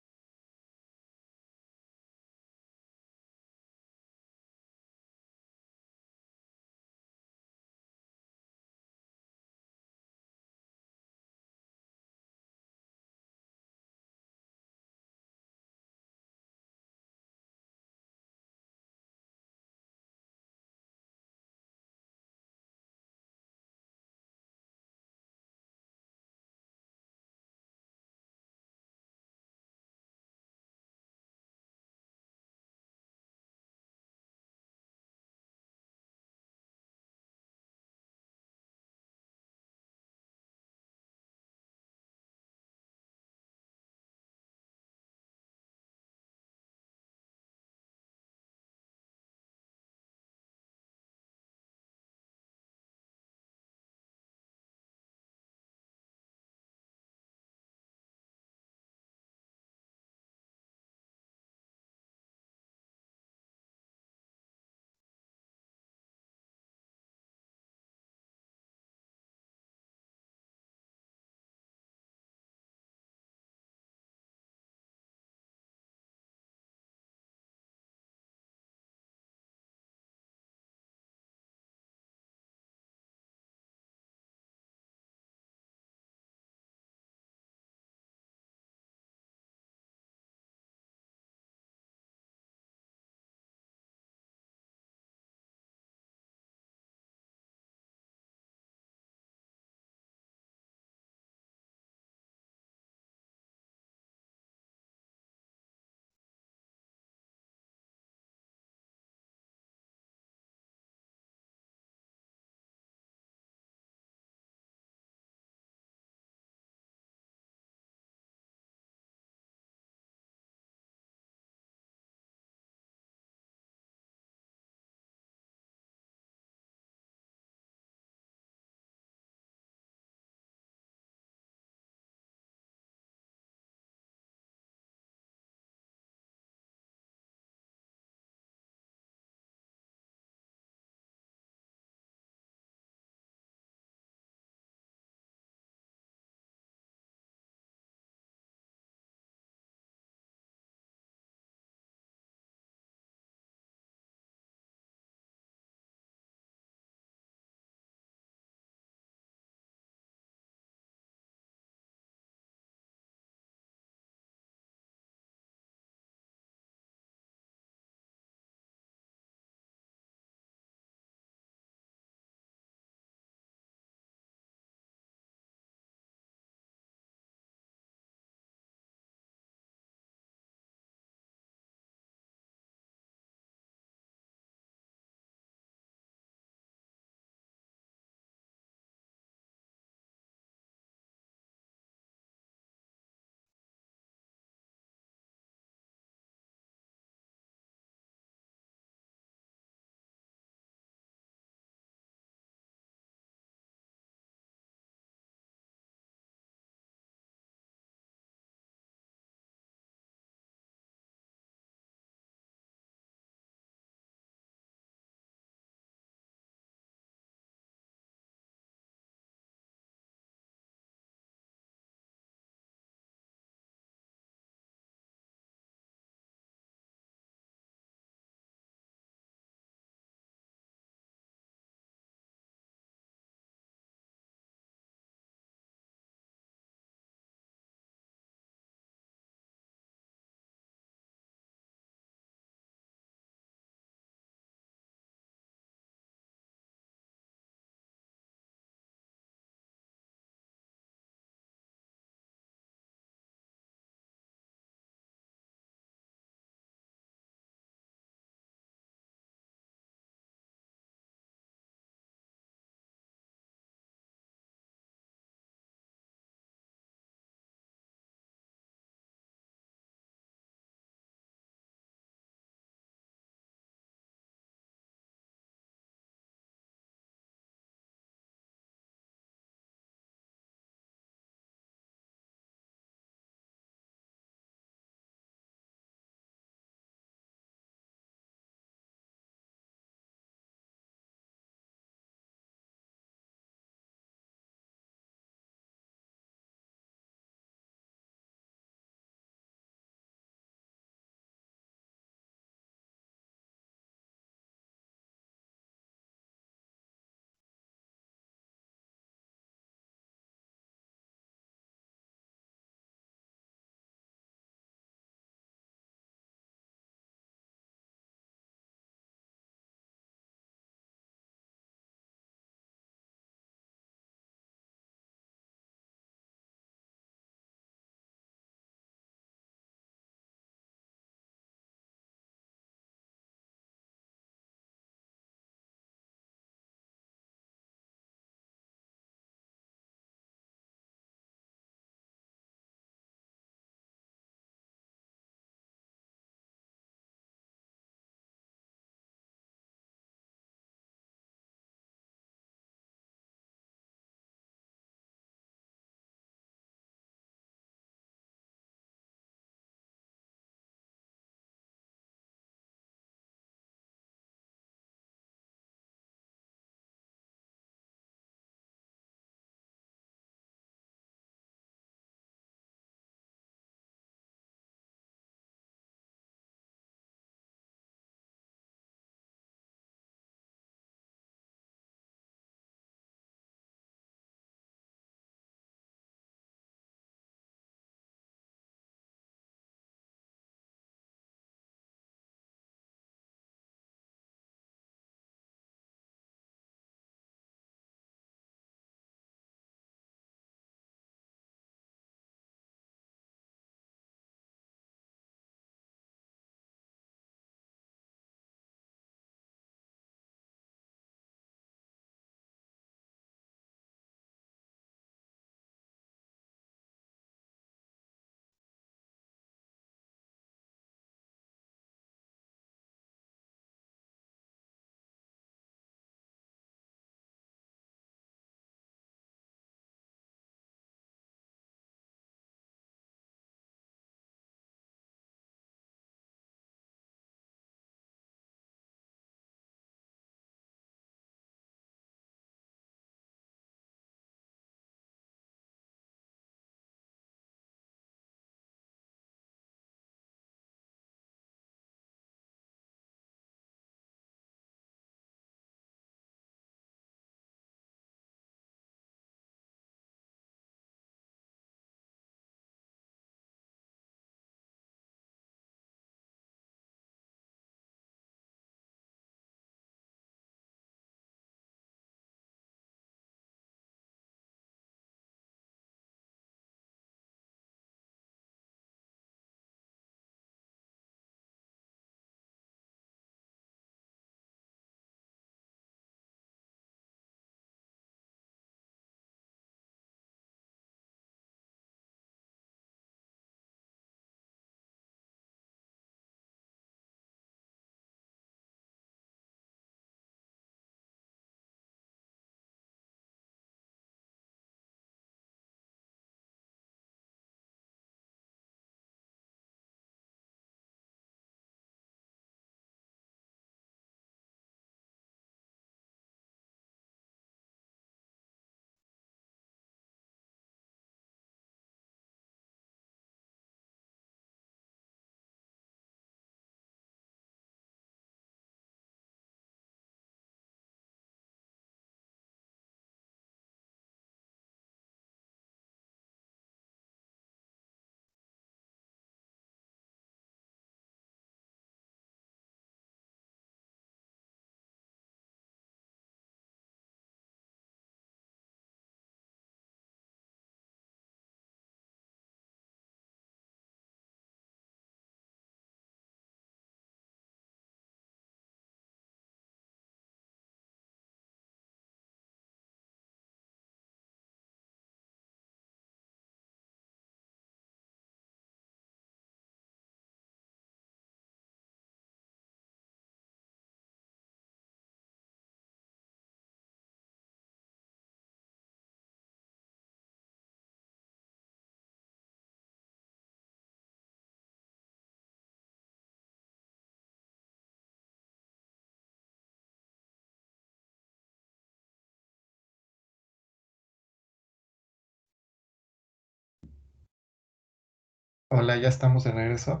Hola, ya estamos de regreso.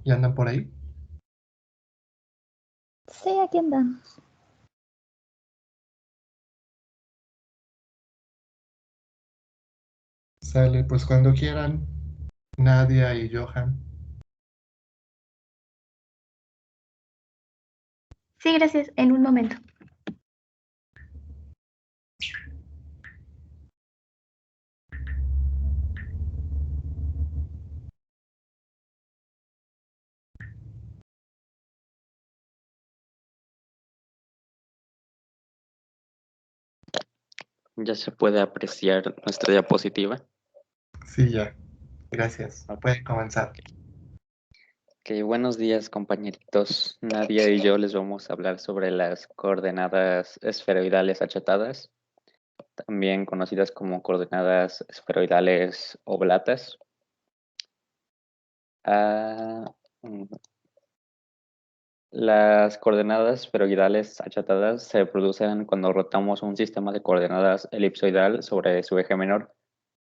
¿Ya andan por ahí?
Sí, aquí andamos.
Sale, pues cuando quieran, Nadia y Johan.
Sí, gracias. En un momento.
Ya se puede apreciar nuestra diapositiva.
Sí, ya. Gracias. Pueden comenzar.
Ok, buenos días, compañeritos. Nadia y yo les vamos a hablar sobre las coordenadas esferoidales achatadas, también conocidas como coordenadas esferoidales oblatas. Ah, mm, Las coordenadas esferoidales achatadas se producen cuando rotamos un sistema de coordenadas elipsoidal sobre su eje menor.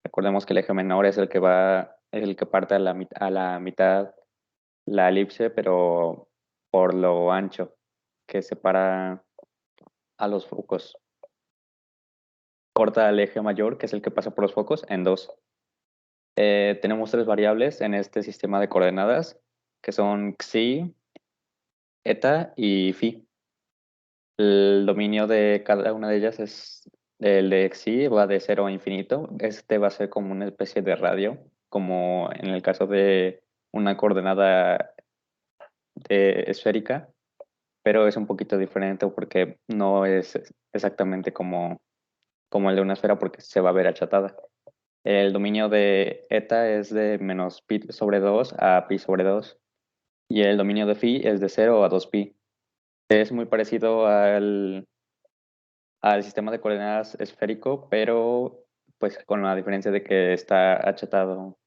Recordemos que el eje menor es el que parte a la mitad la elipse, pero por lo ancho que separa a los focos. Corta el eje mayor, que es el que pasa por los focos, en dos. Tenemos tres variables en este sistema de coordenadas, que son xi, eta y phi. El dominio de cada una de ellas es el de xi, va de 0 a infinito. Este va a ser como una especie de radio, como en el caso de una coordenada esférica, pero es un poquito diferente porque no es exactamente como el de una esfera porque se va a ver achatada. El dominio de eta es de menos pi sobre 2 a pi sobre 2 y el dominio de phi es de 0 a 2pi. Es muy parecido al sistema de coordenadas esférico, pero pues con la diferencia de que está achatado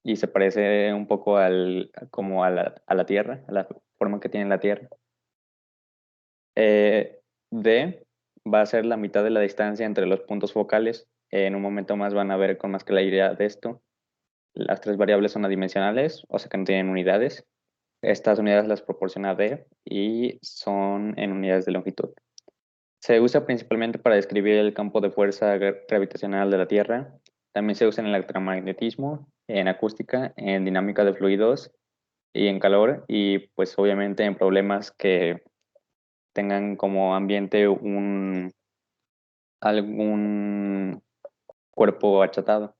y se parece un poco como a la Tierra, a la forma que tiene la Tierra. D va a ser la mitad de la distancia entre los puntos focales. En un momento más van a ver con más claridad de esto. Las tres variables son adimensionales, o sea que no tienen unidades. Estas unidades las proporciona D y son en unidades de longitud. Se usa principalmente para describir el campo de fuerza gravitacional de la Tierra. También se usa en electromagnetismo, en acústica, en dinámica de fluidos y en calor, y pues obviamente en problemas que tengan como ambiente algún cuerpo achatado.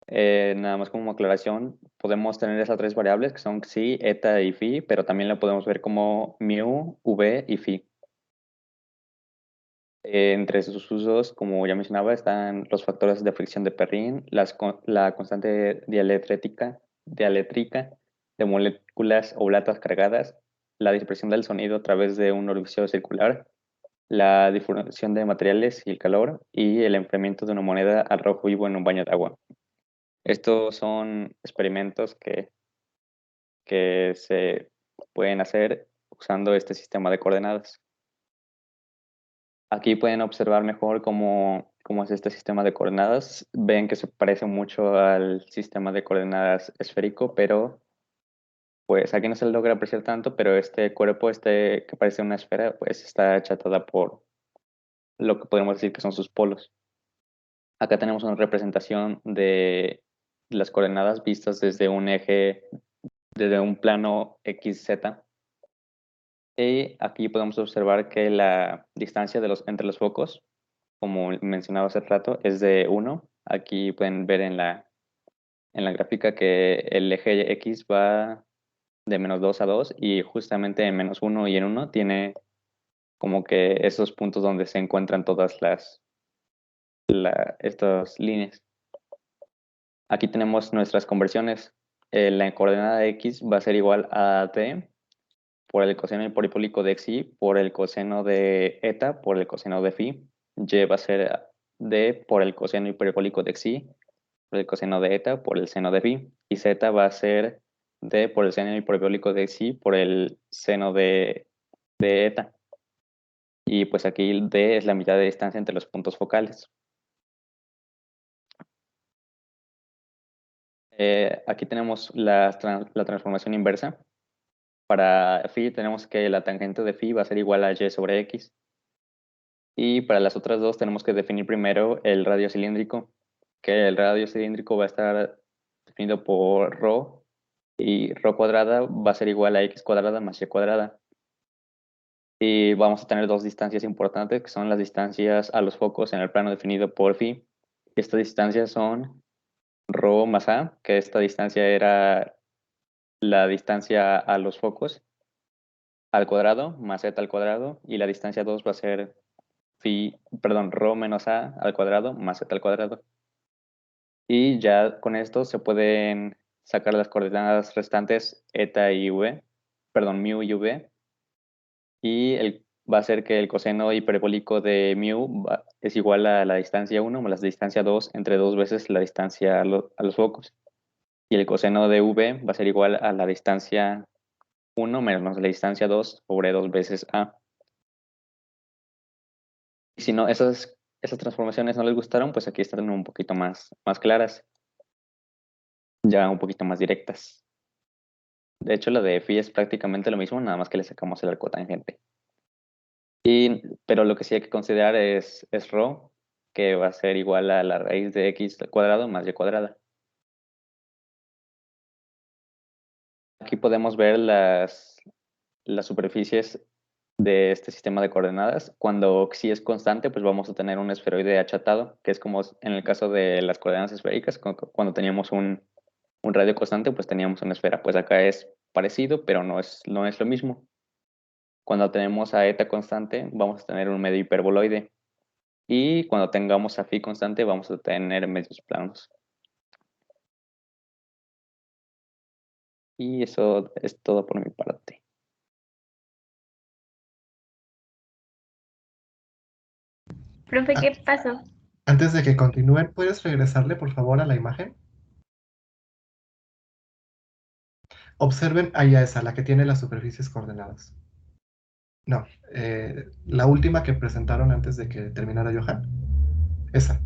Nada más como aclaración, podemos tener esas tres variables que son xi, eta y phi, pero también lo podemos ver como mu, v y phi. Entre sus usos, como ya mencionaba, están los factores de fricción de Perrin, la constante dieléctrica de moléculas oblatas cargadas, la dispersión del sonido a través de un orificio circular, la difusión de materiales y el calor, y el enfriamiento de una moneda al rojo vivo en un baño de agua. Estos son experimentos que se pueden hacer usando este sistema de coordenadas. Aquí pueden observar mejor cómo es este sistema de coordenadas. Ven que se parece mucho al sistema de coordenadas esférico, pero pues aquí no se logra apreciar tanto, pero este cuerpo, que parece una esfera, pues está achatada por lo que podemos decir que son sus polos. Acá tenemos una representación de las coordenadas vistas desde un eje, desde un plano XZ. Y aquí podemos observar que la distancia entre los focos, como mencionaba hace rato, es de 1. Aquí pueden ver en la gráfica que el eje X va de menos 2 a 2 y justamente en menos 1 y en 1 tiene como que esos puntos donde se encuentran todas estas líneas. Aquí tenemos nuestras conversiones. La coordenada X va a ser igual a D por el coseno hiperbólico de xi, por el coseno de eta, por el coseno de phi. Y va a ser D por el coseno hiperbólico de xi, por el coseno de eta, por el seno de phi. Y z va a ser D por el seno hiperbólico de xi, por el seno de eta. Y pues aquí D es la mitad de distancia entre los puntos focales. Aquí tenemos la transformación inversa. Para phi tenemos que la tangente de phi va a ser igual a y sobre x. Y para las otras dos tenemos que definir primero el radio cilíndrico, que el radio cilíndrico va a estar definido por ρ, y ρ cuadrada va a ser igual a x cuadrada más y cuadrada. Y vamos a tener dos distancias importantes, que son las distancias a los focos en el plano definido por phi. Estas distancias son ρ más a, que esta distancia era la distancia a los focos al cuadrado más z al cuadrado, y la distancia 2 va a ser ρ menos a al cuadrado más z al cuadrado. Y ya con esto se pueden sacar las coordenadas restantes eta y v, mu y v, y va a ser que el coseno hiperbólico de mu es igual a la distancia 1 más la distancia 2 entre 2 veces la distancia a los focos. Y el coseno de v va a ser igual a la distancia 1 menos la distancia 2 sobre 2 veces a. Y si no, esas transformaciones no les gustaron, pues aquí están un poquito más claras. Ya un poquito más directas. De hecho, la de phi es prácticamente lo mismo, nada más que le sacamos el arco tangente. Pero lo que sí hay que considerar es ρ, que va a ser igual a la raíz de x al cuadrado más y cuadrada. Aquí podemos ver las superficies de este sistema de coordenadas. Cuando xi es constante, pues vamos a tener un esferoide achatado, que es como en el caso de las coordenadas esféricas, cuando teníamos un radio constante, pues teníamos una esfera. Pues acá es parecido, pero no es lo mismo. Cuando tenemos a eta constante, vamos a tener un medio hiperboloide. Y cuando tengamos a phi constante, vamos a tener medios planos. Y eso es todo por mi parte.
Profe, ¿qué pasó?
Antes de que continúen, ¿puedes regresarle, por favor, a la imagen? Observen ahí a esa, la que tiene las superficies coordenadas. No, la última que presentaron antes de que terminara Johan. Esa.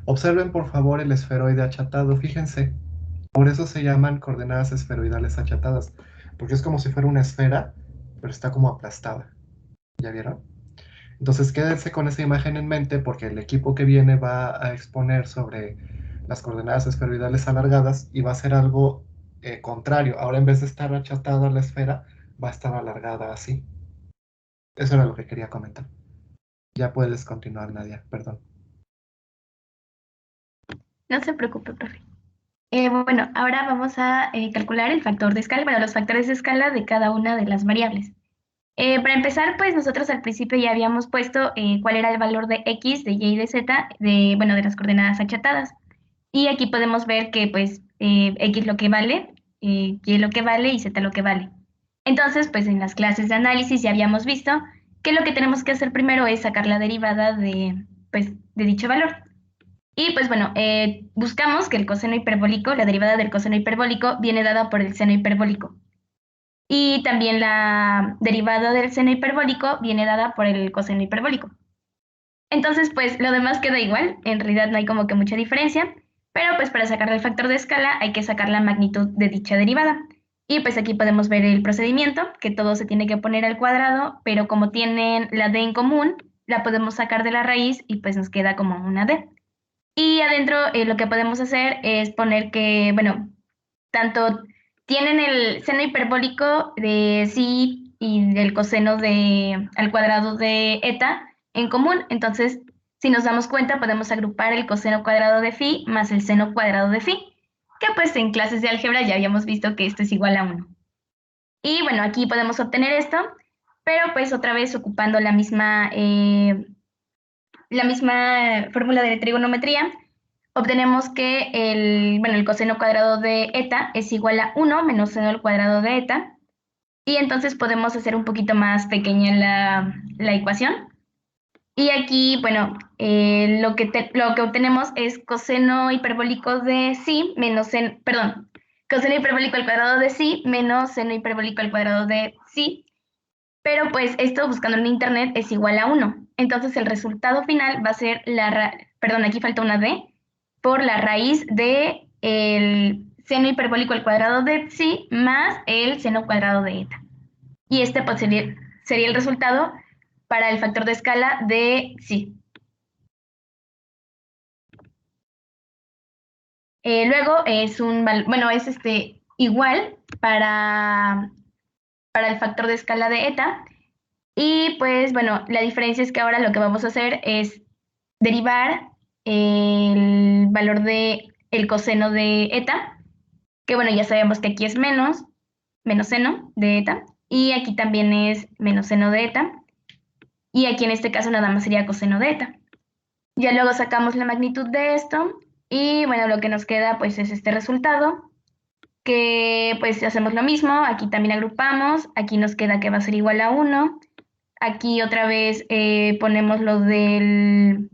Observen, por favor, el esferoide achatado. Fíjense, por eso se llaman coordenadas esferoidales achatadas, porque es como si fuera una esfera, pero está como aplastada. ¿Ya vieron? Entonces quédense con esa imagen en mente, porque el equipo que viene va a exponer sobre las coordenadas esferoidales alargadas y va a ser algo contrario. Ahora, en vez de estar achatada la esfera, va a estar alargada así. Eso era lo que quería comentar. Ya puedes continuar, Nadia, perdón.
No se preocupe, profe. Bueno, ahora vamos a calcular el factor de escala, bueno, los factores de escala de cada una de las variables. Para empezar, pues nosotros al principio ya habíamos puesto cuál era el valor de x, de y y de z, de las coordenadas achatadas. Y aquí podemos ver que pues x lo que vale, y lo que vale y z lo que vale. Entonces, pues en las clases de análisis ya habíamos visto que lo que tenemos que hacer primero es sacar la derivada de dicho valor. Y pues bueno, buscamos que el coseno hiperbólico, la derivada del coseno hiperbólico, viene dada por el seno hiperbólico. Y también la derivada del seno hiperbólico viene dada por el coseno hiperbólico. Entonces, pues lo demás queda igual, en realidad no hay como que mucha diferencia, pero pues para sacar el factor de escala hay que sacar la magnitud de dicha derivada. Y pues aquí podemos ver el procedimiento, que todo se tiene que poner al cuadrado, pero como tienen la d en común, la podemos sacar de la raíz y pues nos queda como una d. Y adentro lo que podemos hacer es poner que, bueno, tanto tienen el seno hiperbólico de psi y el coseno al cuadrado de eta en común. Entonces, si nos damos cuenta, podemos agrupar el coseno cuadrado de phi más el seno cuadrado de phi, que pues en clases de álgebra ya habíamos visto que esto es igual a 1. Y bueno, aquí podemos obtener esto, pero pues otra vez ocupando la misma fórmula de trigonometría, obtenemos que el coseno cuadrado de eta es igual a 1 menos seno al cuadrado de eta, y entonces podemos hacer un poquito más pequeña la ecuación. Y aquí, bueno, lo que obtenemos es coseno hiperbólico de psi menos coseno hiperbólico al cuadrado de psi menos seno hiperbólico al cuadrado de psi, pero pues esto buscando en internet es igual a 1. Entonces el resultado final va a ser aquí falta una d, por la raíz de el
seno hiperbólico al cuadrado de psi más el seno cuadrado de eta. Y este pues, sería el resultado para el factor de escala de psi. Luego es igual para el factor de escala de eta. Y pues bueno, la diferencia es que ahora lo que vamos a hacer es derivar el valor del coseno de eta, que bueno, ya sabemos que aquí es menos seno de eta, y aquí también es menos seno de eta, y aquí en este caso nada más sería coseno de eta. Ya luego sacamos la magnitud de esto, y bueno, lo que nos queda pues es este resultado, que pues hacemos lo mismo, aquí también agrupamos, aquí nos queda que va a ser igual a 1, aquí otra vez ponemos lo del,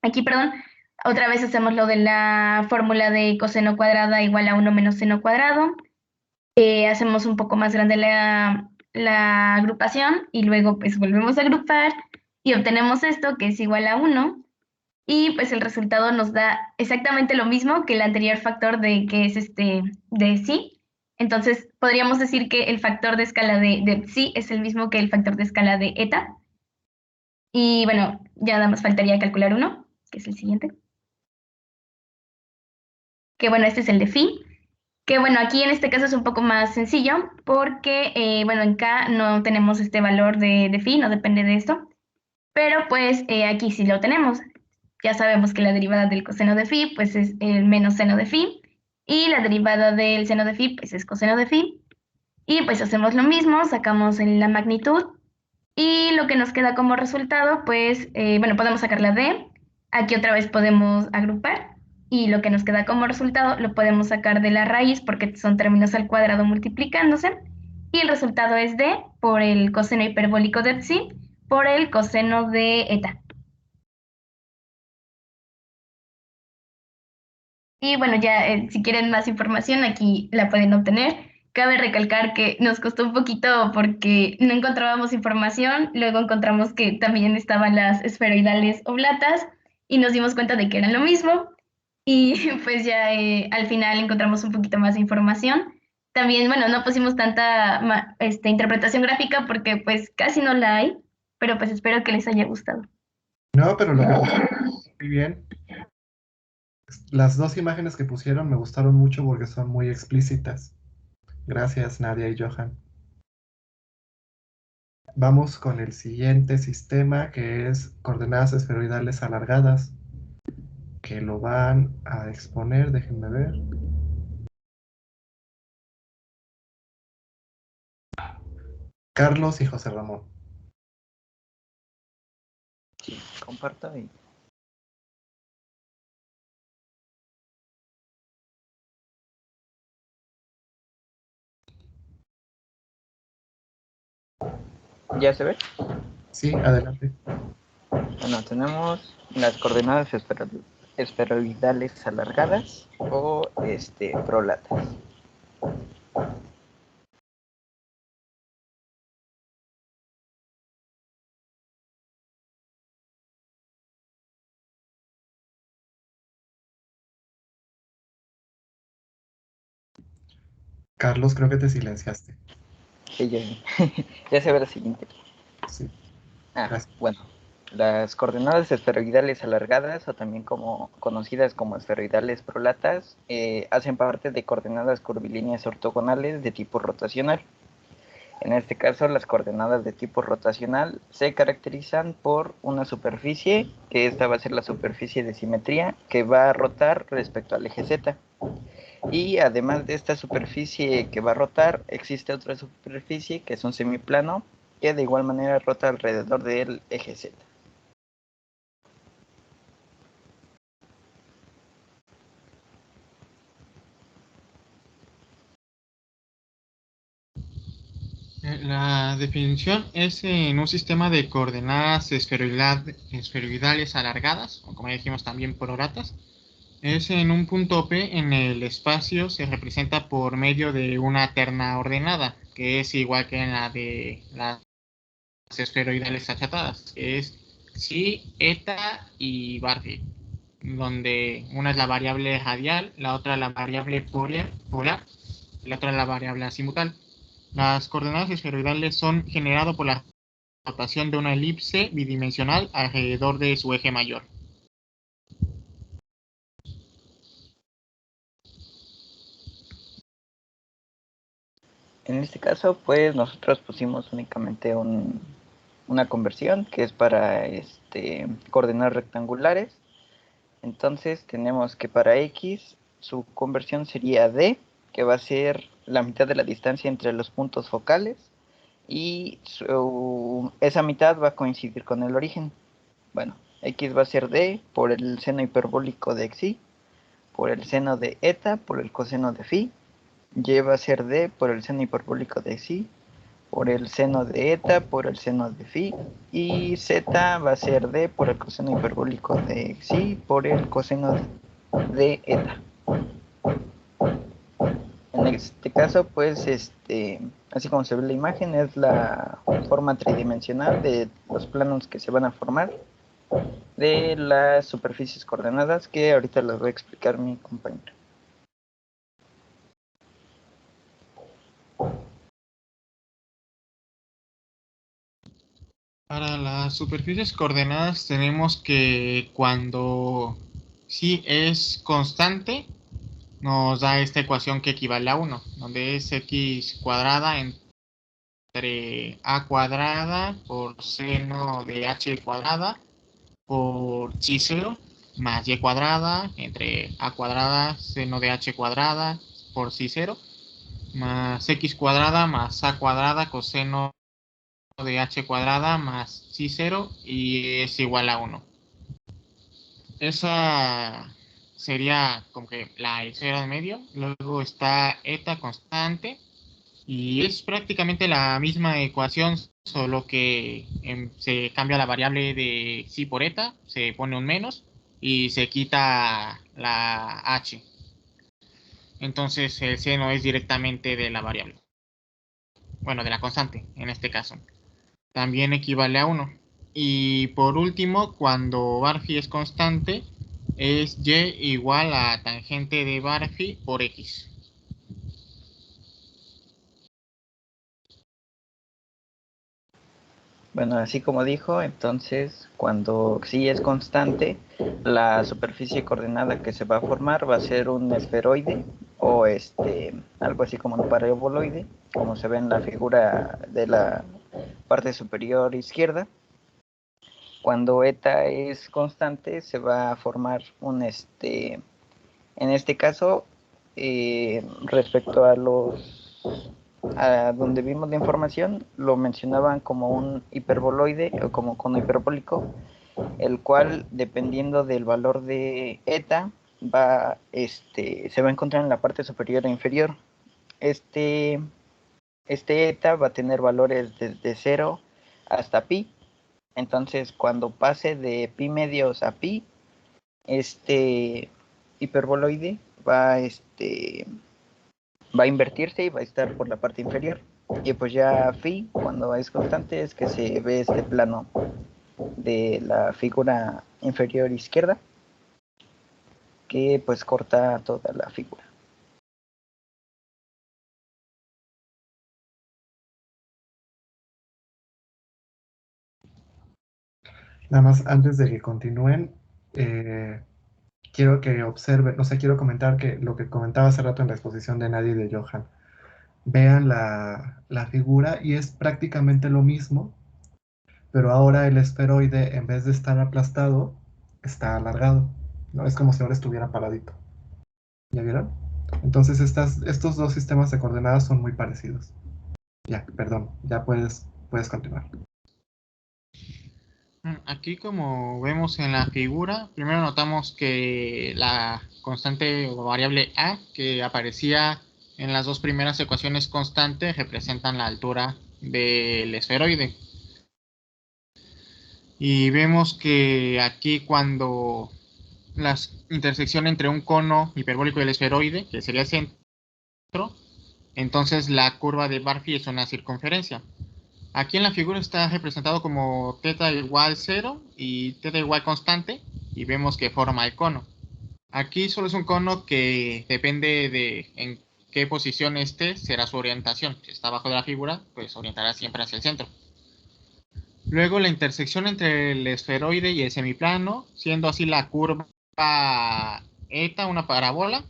aquí perdón, otra vez hacemos lo de la fórmula de coseno cuadrada igual a 1 menos seno cuadrado, hacemos un poco más grande la agrupación y luego pues volvemos a agrupar y obtenemos esto que es igual a 1. Y pues el resultado nos da exactamente lo mismo que el anterior factor de que es de psi. Entonces podríamos decir que el factor de escala de psi es el mismo que el factor de escala de eta. Y bueno, ya nada más faltaría calcular uno, que es el siguiente. Que bueno, este es el de phi. Que bueno, aquí en este caso es un poco más sencillo porque, bueno, en K no tenemos este valor de phi, no depende de esto. Pero pues aquí sí lo tenemos. Ya sabemos que la derivada del coseno de phi pues es el menos seno de phi y la derivada del seno de phi pues es coseno de phi. Y pues hacemos lo mismo, sacamos la magnitud y lo que nos queda como resultado pues, bueno, podemos sacar la d, aquí otra vez podemos agrupar y lo que nos queda como resultado lo podemos sacar de la raíz porque son términos al cuadrado multiplicándose y el resultado es d por el coseno hiperbólico de psi por el coseno de eta. Y bueno, ya si quieren más información aquí la pueden obtener. Cabe recalcar que nos costó un poquito porque no encontrábamos información, luego encontramos que también estaban las esferoidales oblatas y nos dimos cuenta de que eran lo mismo y pues ya al final encontramos un poquito más de información. También, bueno, no pusimos tanta interpretación gráfica porque pues casi no la hay, pero pues espero que les haya gustado.
No, pero lo veo muy bien. Las dos imágenes que pusieron me gustaron mucho porque son muy explícitas. Gracias, Nadia y Johan. Vamos con el siguiente sistema, que es coordenadas esferoidales alargadas, que lo van a exponer, déjenme ver. Carlos y José Ramón.
Sí, comparto y... ¿Ya se ve?
Sí, adelante.
Bueno, tenemos las coordenadas esferoidales alargadas o prolatas.
Carlos, creo que te silenciaste.
Sí, ya se ve la siguiente.
Sí.
Gracias. Bueno, las coordenadas esferoidales alargadas, o también conocidas como esferoidales prolatas, hacen parte de coordenadas curvilíneas ortogonales de tipo rotacional. En este caso, las coordenadas de tipo rotacional se caracterizan por una superficie, que esta va a ser la superficie de simetría, que va a rotar respecto al eje Z. Y además de esta superficie que va a rotar, existe otra superficie que es un semiplano, que de igual manera rota alrededor del eje Z.
La definición es en un sistema de coordenadas esferoidales alargadas, o como ya dijimos también prolatas. Es en un punto P en el espacio, se representa por medio de una terna ordenada, que es igual que en la de las esferoidales achatadas, que es psi, eta y Barfield. donde una es la variable radial, la otra la variable polar y la otra la variable azimutal. Las coordenadas esferoidales son generadas por la rotación de una elipse bidimensional alrededor de su eje mayor.
En este caso, pues nosotros pusimos únicamente una conversión que es para coordenadas rectangulares. Entonces tenemos que para x su conversión sería d, que va a ser la mitad de la distancia entre los puntos focales, y esa mitad va a coincidir con el origen. Bueno, x va a ser d por el seno hiperbólico de xy, por el seno de eta, por el coseno de phi. Y va a ser d por el seno hiperbólico de xy, por el seno de eta, por el seno de phi, y z va a ser d por el coseno hiperbólico de xy, por el coseno de eta. En este caso, pues, así como se ve la imagen, es la forma tridimensional de los planos que se van a formar de las superficies coordenadas, que ahorita las va a explicar mi compañero.
Para las superficies coordenadas tenemos que cuando sí es constante, nos da esta ecuación que equivale a 1, donde es x cuadrada entre a cuadrada por seno de h cuadrada por chi 0 más y cuadrada entre a cuadrada seno de h cuadrada por chi 0 más x cuadrada más a cuadrada coseno de h cuadrada más chi 0 y es igual a 1. Esa sería como que la esfera de medio. Luego está eta constante y es prácticamente la misma ecuación, solo que se cambia la variable de psi por eta, se pone un menos y se quita la h. Entonces el seno es directamente de la variable. Bueno, de la constante en este caso. También equivale a 1. Y por último, cuando Barphi es constante, es y igual a tangente de Barphi por x.
Bueno, así como dijo, entonces cuando xy es constante, la superficie coordenada que se va a formar va a ser un esferoide o algo así como un paraboloide, como se ve en la figura de la parte superior izquierda. Cuando eta es constante, se va a formar un en este caso, respecto a donde vimos la información, lo mencionaban como un hiperboloide o como cono hiperbólico, el cual, dependiendo del valor de eta, se va a encontrar en la parte superior e inferior. Este eta va a tener valores desde 0 hasta pi. Entonces, cuando pase de pi medios a pi, este hiperboloide va a invertirse y va a estar por la parte inferior. Y pues ya phi, cuando es constante, es que se ve este plano de la figura inferior izquierda, que pues corta toda la figura.
Nada más, antes de que continúen, quiero que observen, quiero comentar que lo que comentaba hace rato en la exposición de Nadia y de Johan. Vean la figura y es prácticamente lo mismo, pero ahora el esferoide, en vez de estar aplastado, está alargado, ¿no? Es como si ahora estuviera paradito. ¿Ya vieron? Entonces estos dos sistemas de coordenadas son muy parecidos. Ya, perdón, ya puedes continuar.
Aquí, como vemos en la figura, primero notamos que la constante o variable a que aparecía en las dos primeras ecuaciones constantes representan la altura del esferoide. Y vemos que aquí, cuando la intersección entre un cono hiperbólico y el esferoide, que sería el centro, entonces la curva de Barphy es una circunferencia. Aquí en la figura está representado como θ igual 0 y θ igual constante, y vemos que forma el cono. Aquí solo es un cono que depende de en qué posición esté, será su orientación. Si está abajo de la figura, pues orientará siempre hacia el centro. Luego la intersección entre el esferoide y el semiplano, siendo así la curva eta una parabola.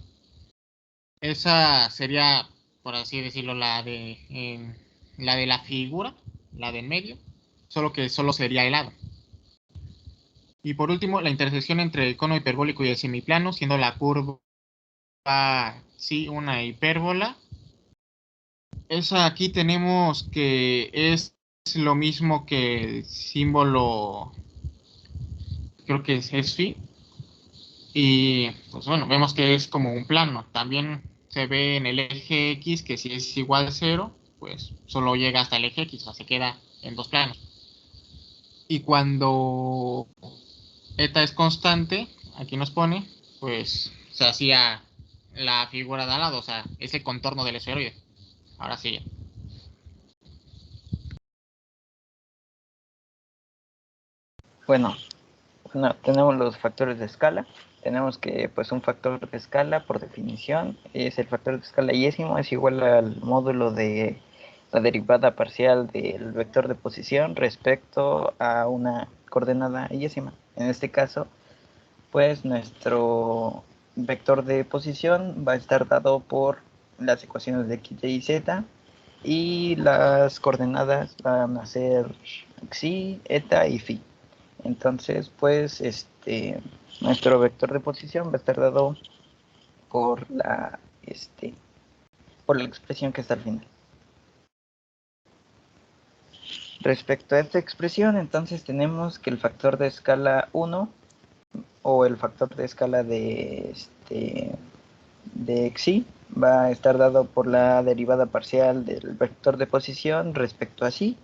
Esa sería, por así decirlo, la de la figura, la del medio, solo que solo sería el lado. Y por último, la intersección entre el cono hiperbólico y el semiplano, siendo la curva sí una hipérbola. Esa aquí tenemos que es lo mismo que el símbolo, creo que es phi. Y pues bueno, vemos que es como un plano. También se ve en el eje X que si es igual a 0, pues solo llega hasta el eje X, o sea, se queda en dos planos. Y cuando eta es constante, aquí nos pone, pues se hacía la figura de al lado, o sea, es el contorno del esferoide. Ahora sí.
Bueno, tenemos los factores de escala. Tenemos que pues un factor de escala por definición es el factor de escala yésimo, es igual al módulo de la derivada parcial del vector de posición respecto a una coordenada yésima. En este caso, pues nuestro vector de posición va a estar dado por las ecuaciones de x, y, z, y las coordenadas van a ser xi, eta y phi. Entonces, pues, nuestro vector de posición va a estar dado por la expresión que está al final. Respecto a esta expresión, entonces tenemos que el factor de escala 1 o el factor de escala de xi va a estar dado por la derivada parcial del vector de posición respecto a xi.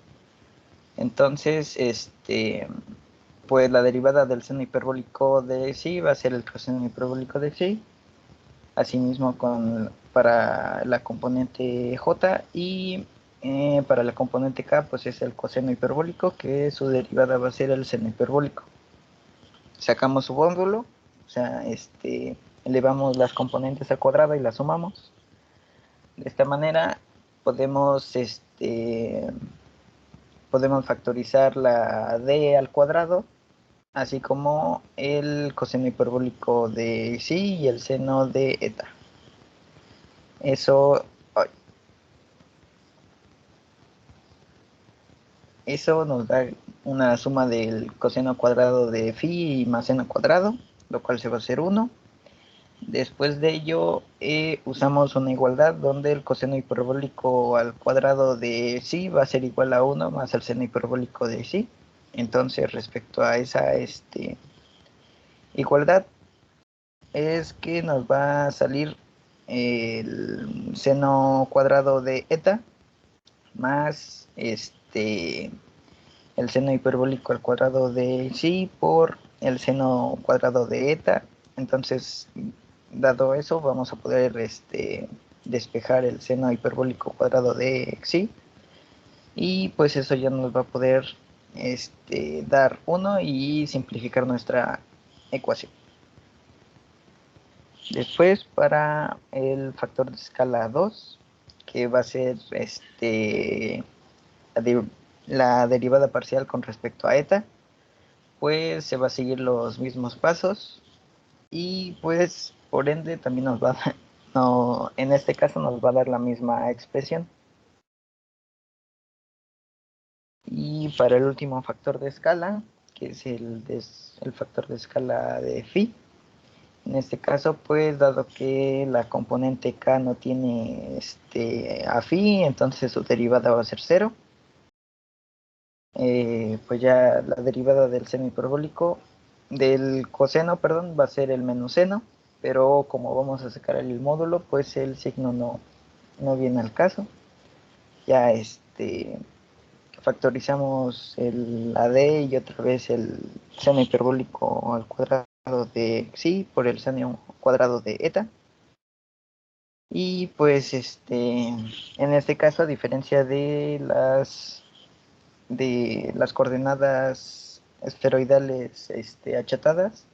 Entonces, pues la derivada del seno hiperbólico de xi va a ser el coseno hiperbólico de xi. Asimismo para la componente j, y para la componente k pues es el coseno hiperbólico, que su derivada va a ser el seno hiperbólico. Sacamos su módulo, o sea, elevamos las componentes al cuadrado y las sumamos. De esta manera podemos factorizar la d al cuadrado, así como el coseno hiperbólico de xi y el seno de eta. Eso nos da una suma del coseno cuadrado de phi más seno cuadrado, lo cual se va a hacer 1. Después de ello, usamos una igualdad donde el coseno hiperbólico al cuadrado de xi va a ser igual a 1 más el seno hiperbólico de xi. Entonces, respecto a esa igualdad, es que nos va a salir el seno cuadrado de eta más el seno hiperbólico al cuadrado de xi por el seno cuadrado de eta. Entonces, dado eso, vamos a poder despejar el seno hiperbólico cuadrado de xi, y pues eso ya nos va a poder dar 1 y simplificar nuestra ecuación. Después, para el factor de escala 2, que va a ser la derivada parcial con respecto a eta, pues se va a seguir los mismos pasos, y pues por ende también nos va a dar, en este caso nos va a dar la misma expresión. Y para el último factor de escala, que es el factor de escala de phi, en este caso, pues dado que la componente k no tiene a phi, entonces su derivada va a ser 0. Pues ya la derivada del seno hiperbólico, del coseno, perdón, va a ser el menos seno, pero como vamos a sacar el módulo, pues el signo no viene al caso. Ya factorizamos la d y otra vez el seno hiperbólico al cuadrado de xi por el seno cuadrado de eta. Y pues en este caso, a diferencia de las coordenadas esferoidales achatadas,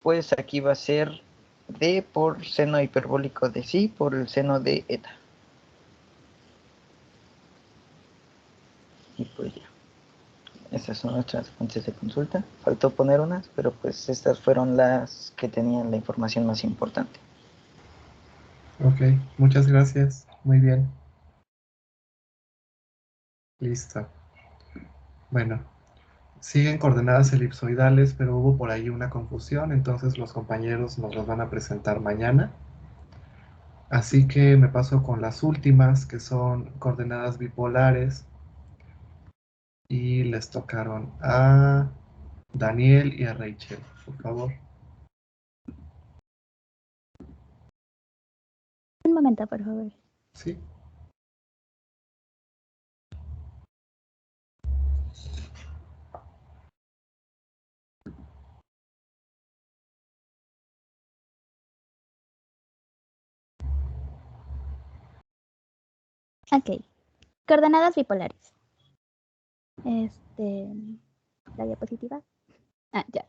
pues aquí va a ser D por seno hiperbólico de psi por el seno de eta. Y pues ya. Estas son nuestras fuentes de consulta. Faltó poner unas, pero pues estas fueron las que tenían la información más importante.
Ok, muchas gracias. Muy bien. Listo. Bueno, siguen coordenadas elipsoidales, pero hubo por ahí una confusión, entonces los compañeros nos las van a presentar mañana. Así que me paso con las últimas, que son coordenadas bipolares. Y les tocaron a Daniel y a Rachel, por favor.
Un momento, por favor.
Sí.
Ok. Coordenadas bipolares. La diapositiva. Ah, ya.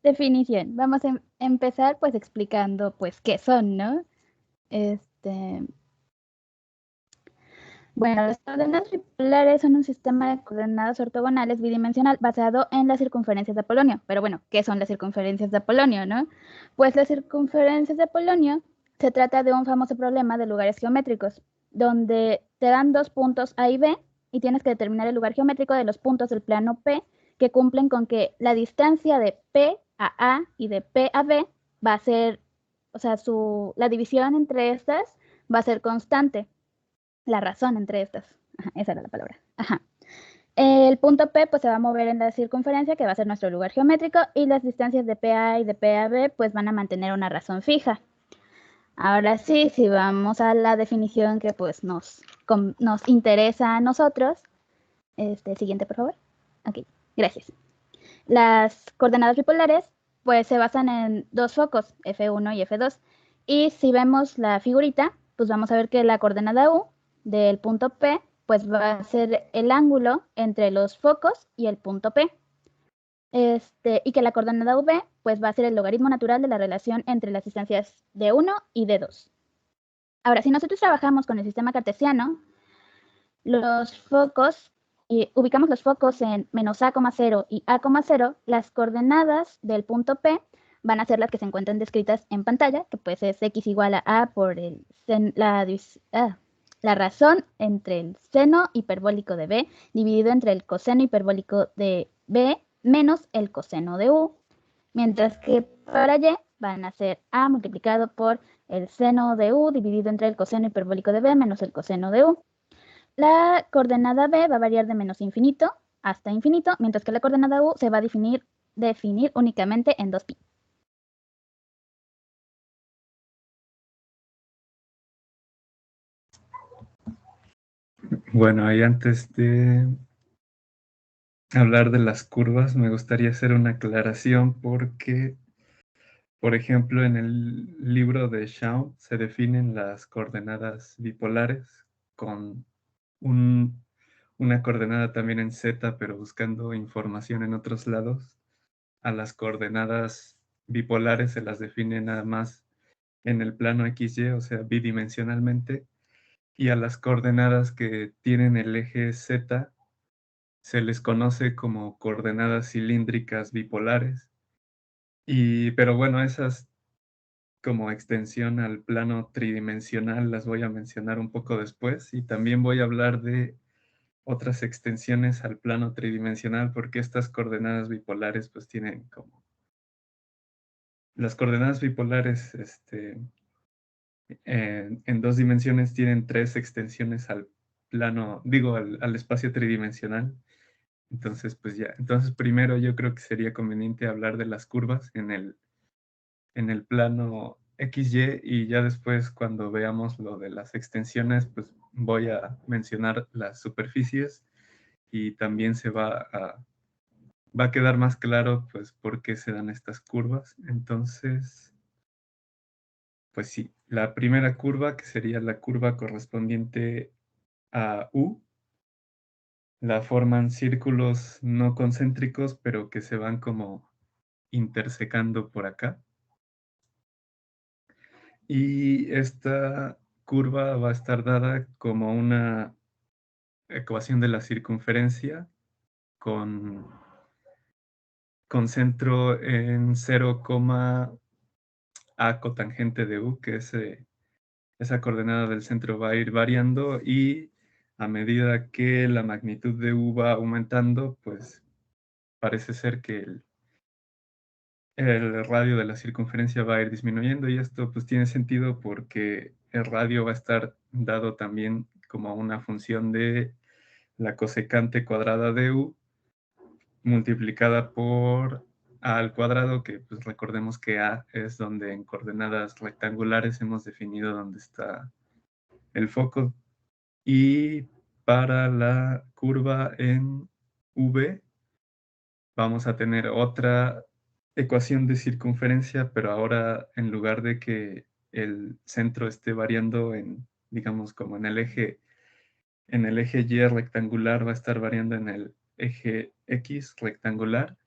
Definición. Vamos a empezar pues explicando pues qué son, ¿no? Bueno, las coordenadas bipolares son un sistema de coordenadas ortogonales bidimensional basado en las circunferencias de Apolonio. Pero bueno, ¿qué son las circunferencias de Apolonio, no? Pues las circunferencias de Apolonio se trata de un famoso problema de lugares geométricos, donde te dan dos puntos A y B y tienes que determinar el lugar geométrico de los puntos del plano P que cumplen con que la distancia de P a A y de P a B va a ser, o sea, la división entre estas va a ser constante. La razón entre estas. Ajá, esa era la palabra. Ajá. El punto P pues se va a mover en la circunferencia, que va a ser nuestro lugar geométrico, y las distancias de PA y de PAB pues van a mantener una razón fija. Ahora sí, si vamos a la definición que pues nos interesa a nosotros. Siguiente, por favor. Ok, gracias. Las coordenadas bipolares pues se basan en dos focos, F1 y F2. Y si vemos la figurita, pues vamos a ver que la coordenada U del punto P, pues va a ser el ángulo entre los focos y el punto P. Y que la coordenada V, pues va a ser el logaritmo natural de la relación entre las distancias de 1 y de 2. Ahora, si nosotros trabajamos con el sistema cartesiano, los focos, y ubicamos los focos en menos A,0 y A,0, las coordenadas del punto P van a ser las que se encuentran descritas en pantalla, que pues es x igual a A por la razón entre el seno hiperbólico de B dividido entre el coseno hiperbólico de B menos el coseno de U, mientras que para Y van a ser A multiplicado por el seno de U dividido entre el coseno hiperbólico de B menos el coseno de U. La coordenada B va a variar de menos infinito hasta infinito, mientras que la coordenada U se va a definir únicamente en 2pi.
Bueno, y antes de hablar de las curvas, me gustaría hacer una aclaración porque, por ejemplo, en el libro de Shaw se definen las coordenadas bipolares con una coordenada también en Z, pero buscando información en otros lados. A las coordenadas bipolares se las define nada más en el plano XY, o sea, bidimensionalmente, y a las coordenadas que tienen el eje Z se les conoce como coordenadas cilíndricas bipolares. Pero bueno, esas como extensión al plano tridimensional las voy a mencionar un poco después, y también voy a hablar de otras extensiones al plano tridimensional, porque estas coordenadas bipolares pues tienen como... Las coordenadas bipolares en 2 dimensiones tienen 3 extensiones al plano, digo, al espacio tridimensional. Entonces, pues ya. Entonces, primero yo creo que sería conveniente hablar de las curvas en el plano XY, y ya después, cuando veamos lo de las extensiones, pues voy a mencionar las superficies, y también va a quedar más claro pues por qué se dan estas curvas. Entonces, pues sí, la primera curva, que sería la curva correspondiente a U, la forman círculos no concéntricos, pero que se van como
intersecando por acá. Y esta curva va a estar dada como una ecuación de la circunferencia con centro en 0, a cotangente de u, que es esa coordenada del centro va a ir variando, y a medida que la magnitud de u va aumentando, pues parece ser que el radio de la circunferencia va a ir disminuyendo, y esto pues tiene sentido porque el radio va a estar dado también como una función de la cosecante cuadrada de u multiplicada por a al cuadrado, que pues recordemos que a es donde en coordenadas rectangulares hemos definido dónde está el foco. Y para la curva en v vamos a tener otra ecuación de circunferencia, pero ahora en lugar de que el centro esté variando en, digamos, como en el eje Y rectangular, va a estar variando en el eje X rectangular.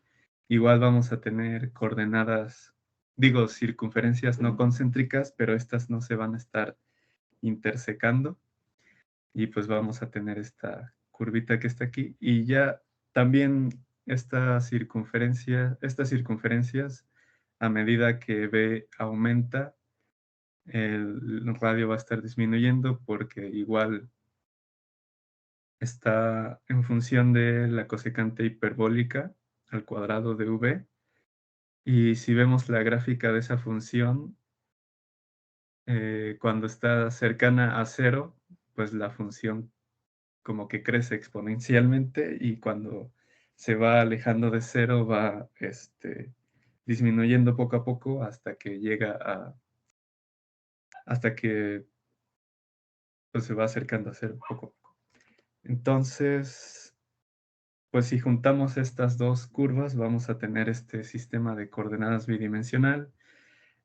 Igual vamos a tener coordenadas, digo, circunferencias no concéntricas, pero estas no se van a estar intersecando. Y pues vamos a tener esta curvita que está aquí. Y ya también estas circunferencias, a medida que B aumenta, el radio va a estar disminuyendo, porque igual está en función de la cosecante hiperbólica al cuadrado de V. Y si vemos la gráfica de esa función, cuando está cercana a 0, pues la función como que crece exponencialmente, y cuando se va alejando de 0 va disminuyendo poco a poco hasta que llega hasta que pues, se va acercando a 0 poco a poco. Entonces, pues si juntamos estas dos curvas, vamos a tener este sistema de coordenadas bidimensional,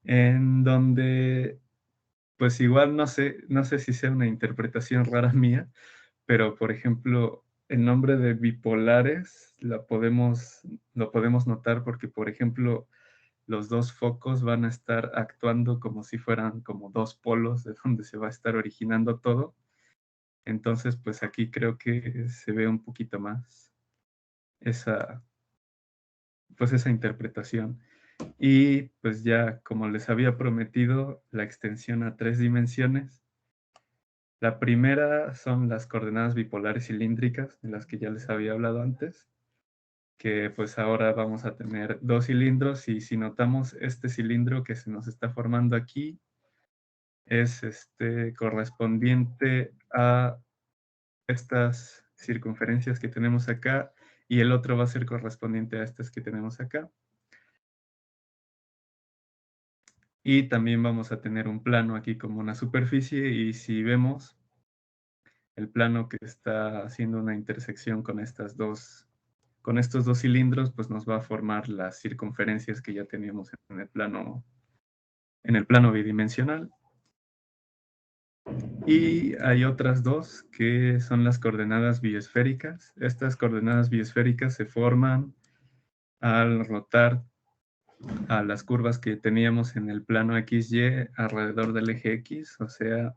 en donde, pues igual no sé si sea una interpretación rara mía, pero por ejemplo, el nombre de bipolares lo podemos notar porque, por ejemplo, los dos focos van a estar actuando como si fueran como dos polos de donde se va a estar originando todo. Entonces, pues aquí creo que se ve un poquito más esa interpretación. Y pues ya, como les había prometido, la extensión a 3 dimensiones. La primera son las coordenadas bipolares cilíndricas, de las que ya les había hablado antes, que pues ahora vamos a tener 2 cilindros, y si notamos este cilindro que se nos está formando aquí, es correspondiente a estas circunferencias que tenemos acá, y el otro va a ser correspondiente a estas que tenemos acá. Y también vamos a tener un plano aquí como una superficie, y si vemos el plano que está haciendo una intersección con estos dos cilindros, pues nos va a formar las circunferencias que ya teníamos en el plano bidimensional. Y hay otras dos que son las coordenadas biesféricas. Estas coordenadas biesféricas se forman al rotar a las curvas que teníamos en el plano XY alrededor del eje X. O sea,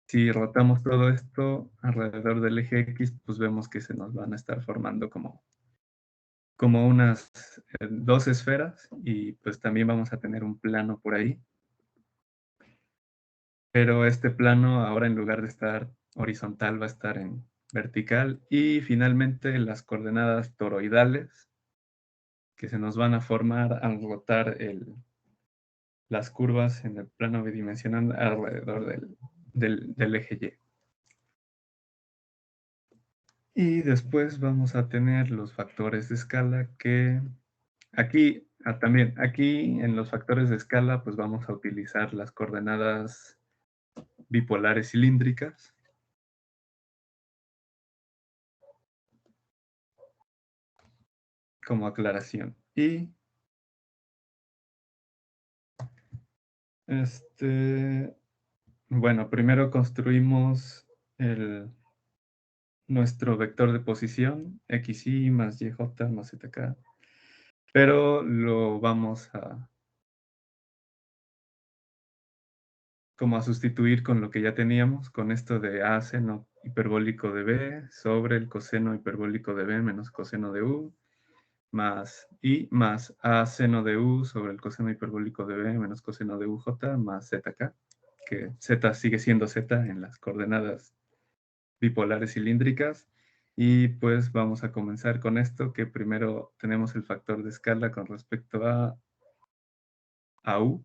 si rotamos todo esto alrededor del eje X, pues vemos que se nos van a estar formando como unas 2 esferas, y pues también vamos a tener un plano por ahí. Pero este plano ahora, en lugar de estar horizontal, va a estar en vertical. Y finalmente las coordenadas toroidales, que se nos van a formar al rotar las curvas en el plano bidimensional alrededor del eje Y. Y después vamos a tener los factores de escala, que aquí también en los factores de escala pues vamos a utilizar las coordenadas bipolares cilíndricas. Como aclaración. Y bueno, primero construimos nuestro vector de posición, xy más yj más zk. pero lo vamos a como a sustituir con lo que ya teníamos, con esto de a seno hiperbólico de b sobre el coseno hiperbólico de b menos coseno de u, más i más a seno de u sobre el coseno hiperbólico de b menos coseno de uj más zk, que z sigue siendo z en las coordenadas bipolares cilíndricas. Y pues vamos a comenzar con esto, que primero tenemos el factor de escala con respecto a u,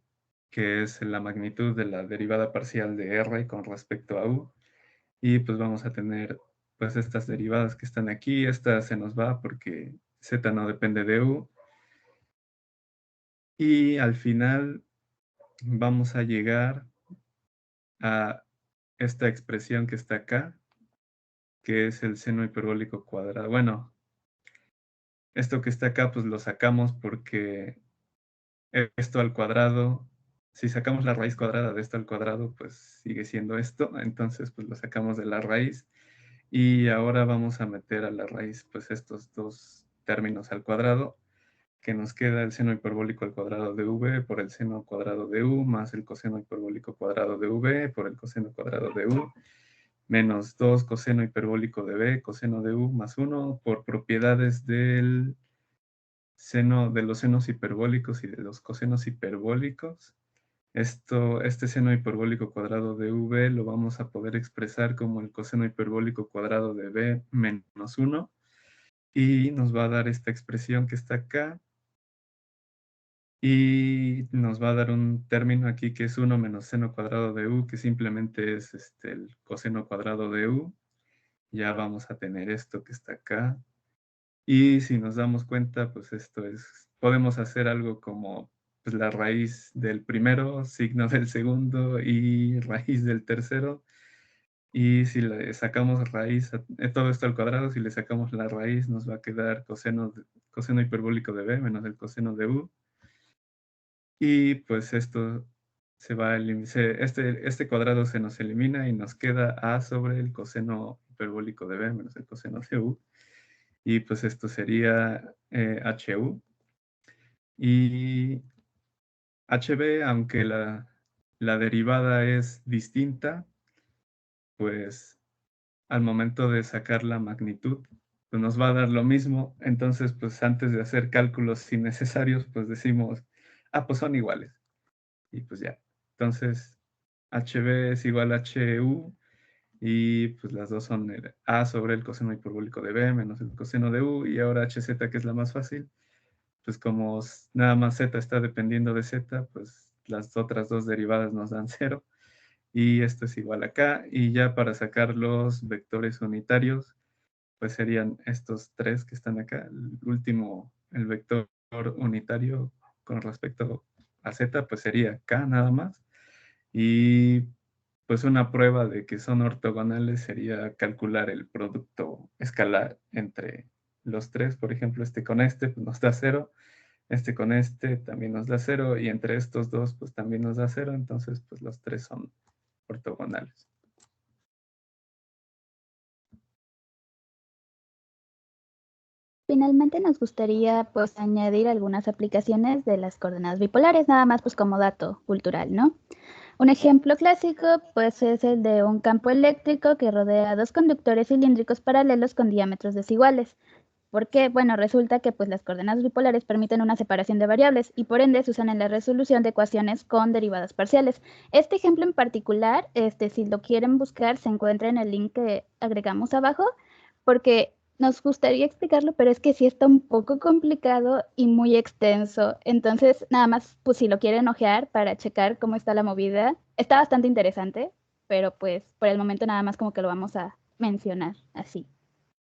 que es la magnitud de la derivada parcial de r con respecto a u. Y pues vamos a tener pues estas derivadas que están aquí. Esta se nos va porque z no depende de u. Y al final vamos a llegar a esta expresión que está acá, que es el seno hiperbólico cuadrado. Bueno, esto que está acá pues lo sacamos porque esto al cuadrado, si sacamos la raíz cuadrada de esto al cuadrado, pues sigue siendo esto. Entonces pues lo sacamos de la raíz. Y ahora vamos a meter a la raíz pues estos dos términos al cuadrado, que nos queda el seno hiperbólico al cuadrado de v por el seno cuadrado de u, más el coseno hiperbólico cuadrado de v por el coseno cuadrado de u, menos 2 coseno hiperbólico de b, coseno de u, más 1, por propiedades del seno, de los senos hiperbólicos y de los cosenos hiperbólicos. Este seno hiperbólico cuadrado de v lo vamos a poder expresar como el coseno hiperbólico cuadrado de b menos 1, y nos va a dar esta expresión que está acá, y nos va a dar un término aquí que es 1 menos seno cuadrado de u, que simplemente es el coseno cuadrado de u. Ya vamos a tener esto que está acá. Y si nos damos cuenta, pues esto es, podemos hacer algo como pues, la raíz del primero, signo del segundo y raíz del tercero. Y si le sacamos raíz a todo esto al cuadrado, si le sacamos la raíz, nos va a quedar coseno hiperbólico de b menos el coseno de u. Y pues esto se va a eliminar, este cuadrado se nos elimina y nos queda a sobre el coseno hiperbólico de b menos el coseno de u. Y pues esto sería HU. Y HB, aunque la derivada es distinta, pues al momento de sacar la magnitud, pues nos va a dar lo mismo. Entonces, pues antes de hacer cálculos innecesarios, pues decimos, pues son iguales. Y pues ya. Entonces, HB es igual a HU. Y pues las dos son el a sobre el coseno hiperbólico de b menos el coseno de u. Y ahora hz, que es la más fácil, pues como nada más z está dependiendo de z, pues las otras dos derivadas nos dan 0. Y esto es igual acá. Y ya para sacar los vectores unitarios, pues serían estos tres que están acá. El último, el vector unitario con respecto a z, pues sería k nada más. Y pues una prueba de que son ortogonales sería calcular el producto escalar entre los tres. Por ejemplo, este con este pues nos da 0, este con este también nos da 0, y entre estos dos pues también nos da 0. Entonces pues los tres son ortogonales.
Finalmente nos gustaría pues añadir algunas aplicaciones de las coordenadas bipolares, nada más pues como dato cultural, ¿no? Un ejemplo clásico pues es el de un campo eléctrico que rodea dos conductores cilíndricos paralelos con diámetros desiguales. Porque, bueno, resulta que pues las coordenadas bipolares permiten una separación de variables y por ende se usan en la resolución de ecuaciones con derivadas parciales. Este ejemplo en particular, si lo quieren buscar, se encuentra en el link que agregamos abajo, porque nos gustaría explicarlo, pero es que sí está un poco complicado y muy extenso. Entonces, nada más, pues si lo quieren ojear para checar cómo está la movida, está bastante interesante, pero pues por el momento nada más como que lo vamos a mencionar así.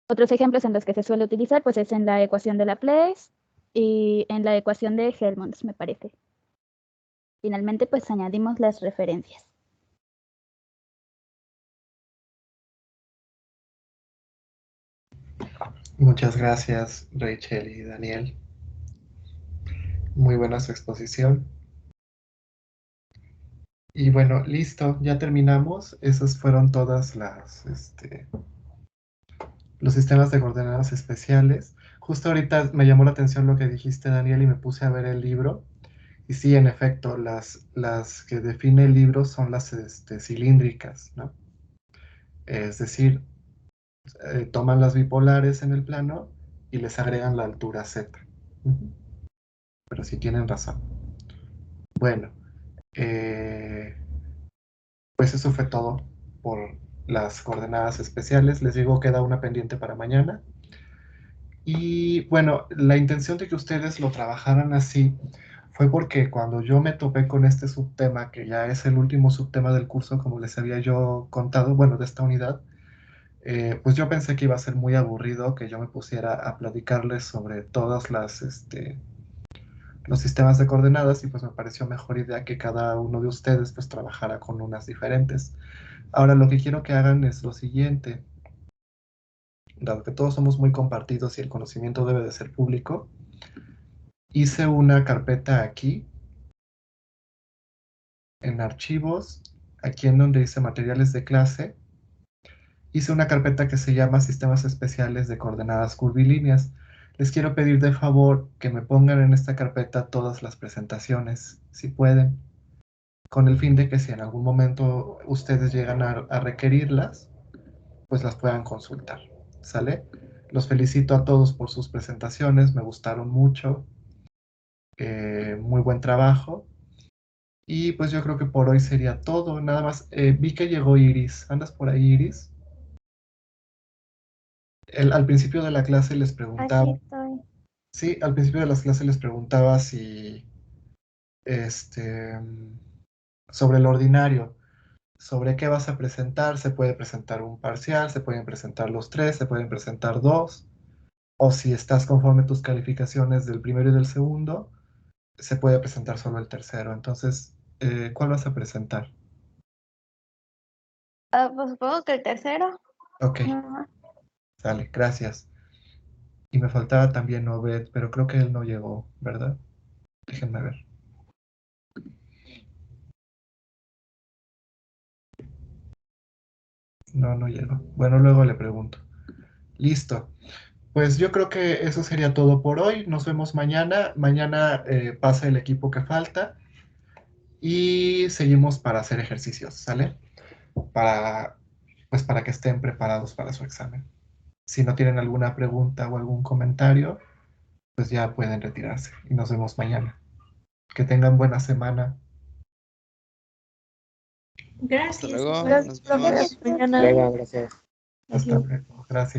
Otros ejemplos en los que se suele utilizar, pues es en la ecuación de Laplace y en la ecuación de Helmholtz, me parece. Finalmente, pues añadimos las referencias.
Muchas gracias, Rachel y Daniel. Muy buena su exposición. Y bueno, listo, ya terminamos. Esas fueron todas las los sistemas de coordenadas especiales. Justo ahorita me llamó la atención lo que dijiste, Daniel, y me puse a ver el libro. Y sí, en efecto, las que define el libro son las cilíndricas, ¿no? Es decir, toman las bipolares en el plano y les agregan la altura z. Pero sí tienen razón. Bueno, pues eso fue todo por las coordenadas especiales. Les digo, queda una pendiente para mañana. Y bueno, la intención de que ustedes lo trabajaran así fue porque cuando yo me topé con este subtema, que ya es el último subtema del curso, como les había yo contado, bueno, de esta unidad, pues yo pensé que iba a ser muy aburrido que yo me pusiera a platicarles sobre todas los sistemas de coordenadas y pues me pareció mejor idea que cada uno de ustedes pues trabajara con unas diferentes. Ahora lo que quiero que hagan es lo siguiente. Dado que todos somos muy compartidos y el conocimiento debe de ser público, hice una carpeta aquí, en archivos, aquí en donde dice materiales de clase, hice una carpeta que se llama sistemas especiales de coordenadas curvilíneas. Les quiero pedir de favor que me pongan en esta carpeta todas las presentaciones, si pueden, con el fin de que si en algún momento ustedes llegan a requerirlas, pues las puedan consultar, ¿sale? Los felicito a todos por sus presentaciones, me gustaron mucho, muy buen trabajo. Y pues yo creo que por hoy sería todo, nada más. Vi que llegó Iris, ¿andas por ahí, Iris? Al principio de la clase les preguntaba,
Aquí estoy.
sí, al principio de las clases les preguntaba si, sobre el ordinario, sobre qué vas a presentar, se puede presentar un parcial, se pueden presentar los tres, se pueden presentar dos, o si estás conforme tus calificaciones del primero y del segundo, se puede presentar solo el tercero. Entonces, ¿cuál vas a presentar?
Pues supongo que el tercero.
Ok, sale, gracias. Y me faltaba también Obed, pero creo que él no llegó, ¿verdad? Déjenme ver. No, no llegó. Bueno, luego le pregunto. Listo. Pues yo creo que eso sería todo por hoy. Nos vemos mañana. Mañana pasa el equipo que falta y seguimos para hacer ejercicios, ¿sale? Pues para que estén preparados para su examen. Si no tienen alguna pregunta o algún comentario, pues ya pueden retirarse y nos vemos mañana. Que tengan buena semana.
Gracias.
Hasta luego.
Gracias,
Nos
profe.
vemos.
Mañana.
Luego, gracias.
Hasta luego. Gracias.